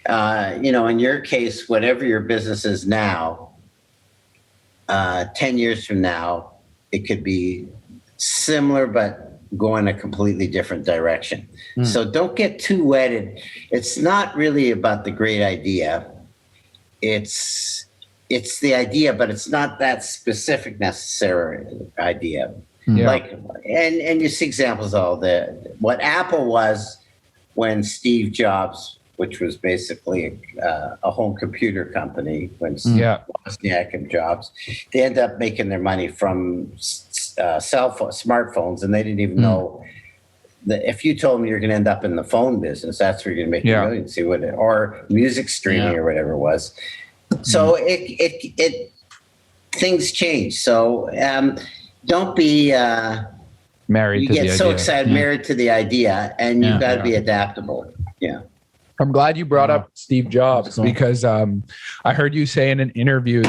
in your case, whatever your business is now, 10 years from now, it could be similar, but go in a completely different direction. So don't get too wedded. It's not really about the great idea. It's the idea, but it's not that specific necessary idea. Yeah. Like, and you see examples of what Apple was when Steve Jobs, which was basically a home computer company, when Wozniak and Jobs, they ended up making their money from smartphones, and they didn't even know that if you told them you're going to end up in the phone business, that's where you're going to make your millions. See what, or music streaming or whatever it was. So it things change. So don't be married to the idea. You get so excited, married to the idea, and you've got to be adaptable. Yeah. I'm glad you brought up Steve Jobs because I heard you say in an interview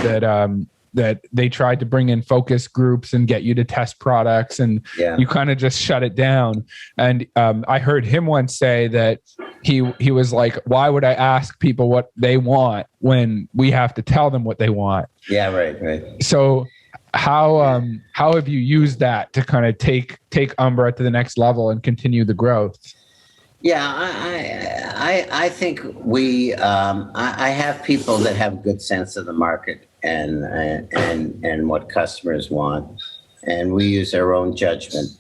that they tried to bring in focus groups and get you to test products, and you kind of just shut it down. And I heard him once say that he was like, why would I ask people what they want when we have to tell them what they want? Yeah, right. So how have you used that to kind of take Umbra to the next level and continue the growth? Yeah, I think I have people that have a good sense of the market and what customers want, and we use our own judgment.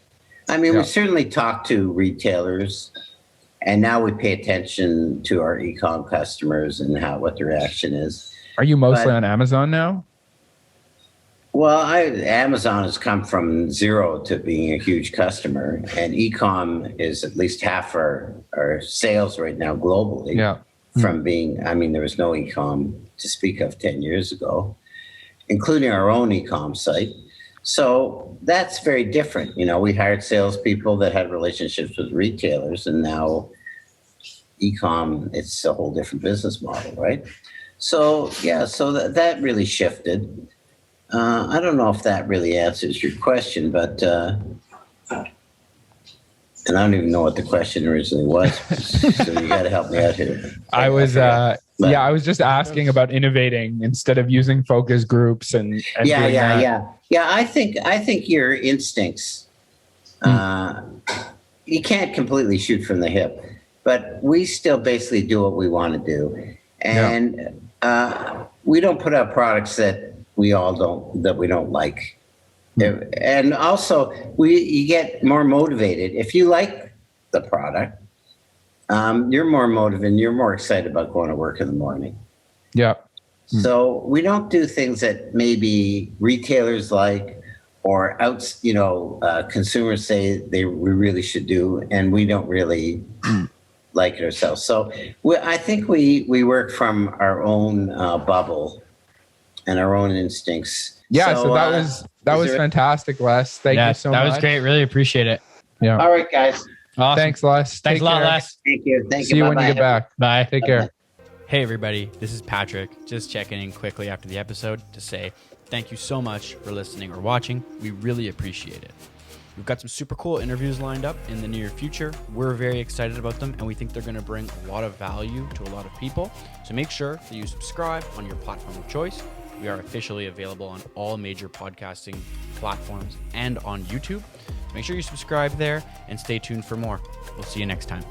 I mean, we certainly talk to retailers, and now we pay attention to our e-com customers and what the reaction is. Are you mostly on Amazon now? Well, Amazon has come from zero to being a huge customer, and e-com is at least half our sales right now globally. Yeah. From being, there was no e-com to speak of 10 years ago, including our own e-com site. So that's very different. We hired salespeople that had relationships with retailers, and now e-com, it's a whole different business model, right? So that really shifted. I don't know if that really answers your question, but and I don't even know what the question originally was. So you got to help me out here. I was just asking about innovating instead of using focus groups and yeah. I think your instincts. You can't completely shoot from the hip, but we still basically do what we want to do, and we don't put out products that we don't like. And also you get more motivated. If you like the product, you're more motivated, you're more excited about going to work in the morning. Yeah. So we don't do things that maybe retailers like, or consumers say we really should do, and we don't really like it ourselves. So I think we work from our own bubble and our own instincts. Yeah, so that was fantastic, Les. Thank you so much. That was great. Really appreciate it. Yeah. All right, guys. Awesome. Thanks, Les. Thanks a lot, Les. Thank you. See you when you get back. Bye. Take care. Hey, everybody. This is Patrick. Just checking in quickly after the episode to say thank you so much for listening or watching. We really appreciate it. We've got some super cool interviews lined up in the near future. We're very excited about them, and we think they're going to bring a lot of value to a lot of people. So make sure that you subscribe on your platform of choice. We are officially available on all major podcasting platforms and on YouTube. Make sure you subscribe there and stay tuned for more. We'll see you next time.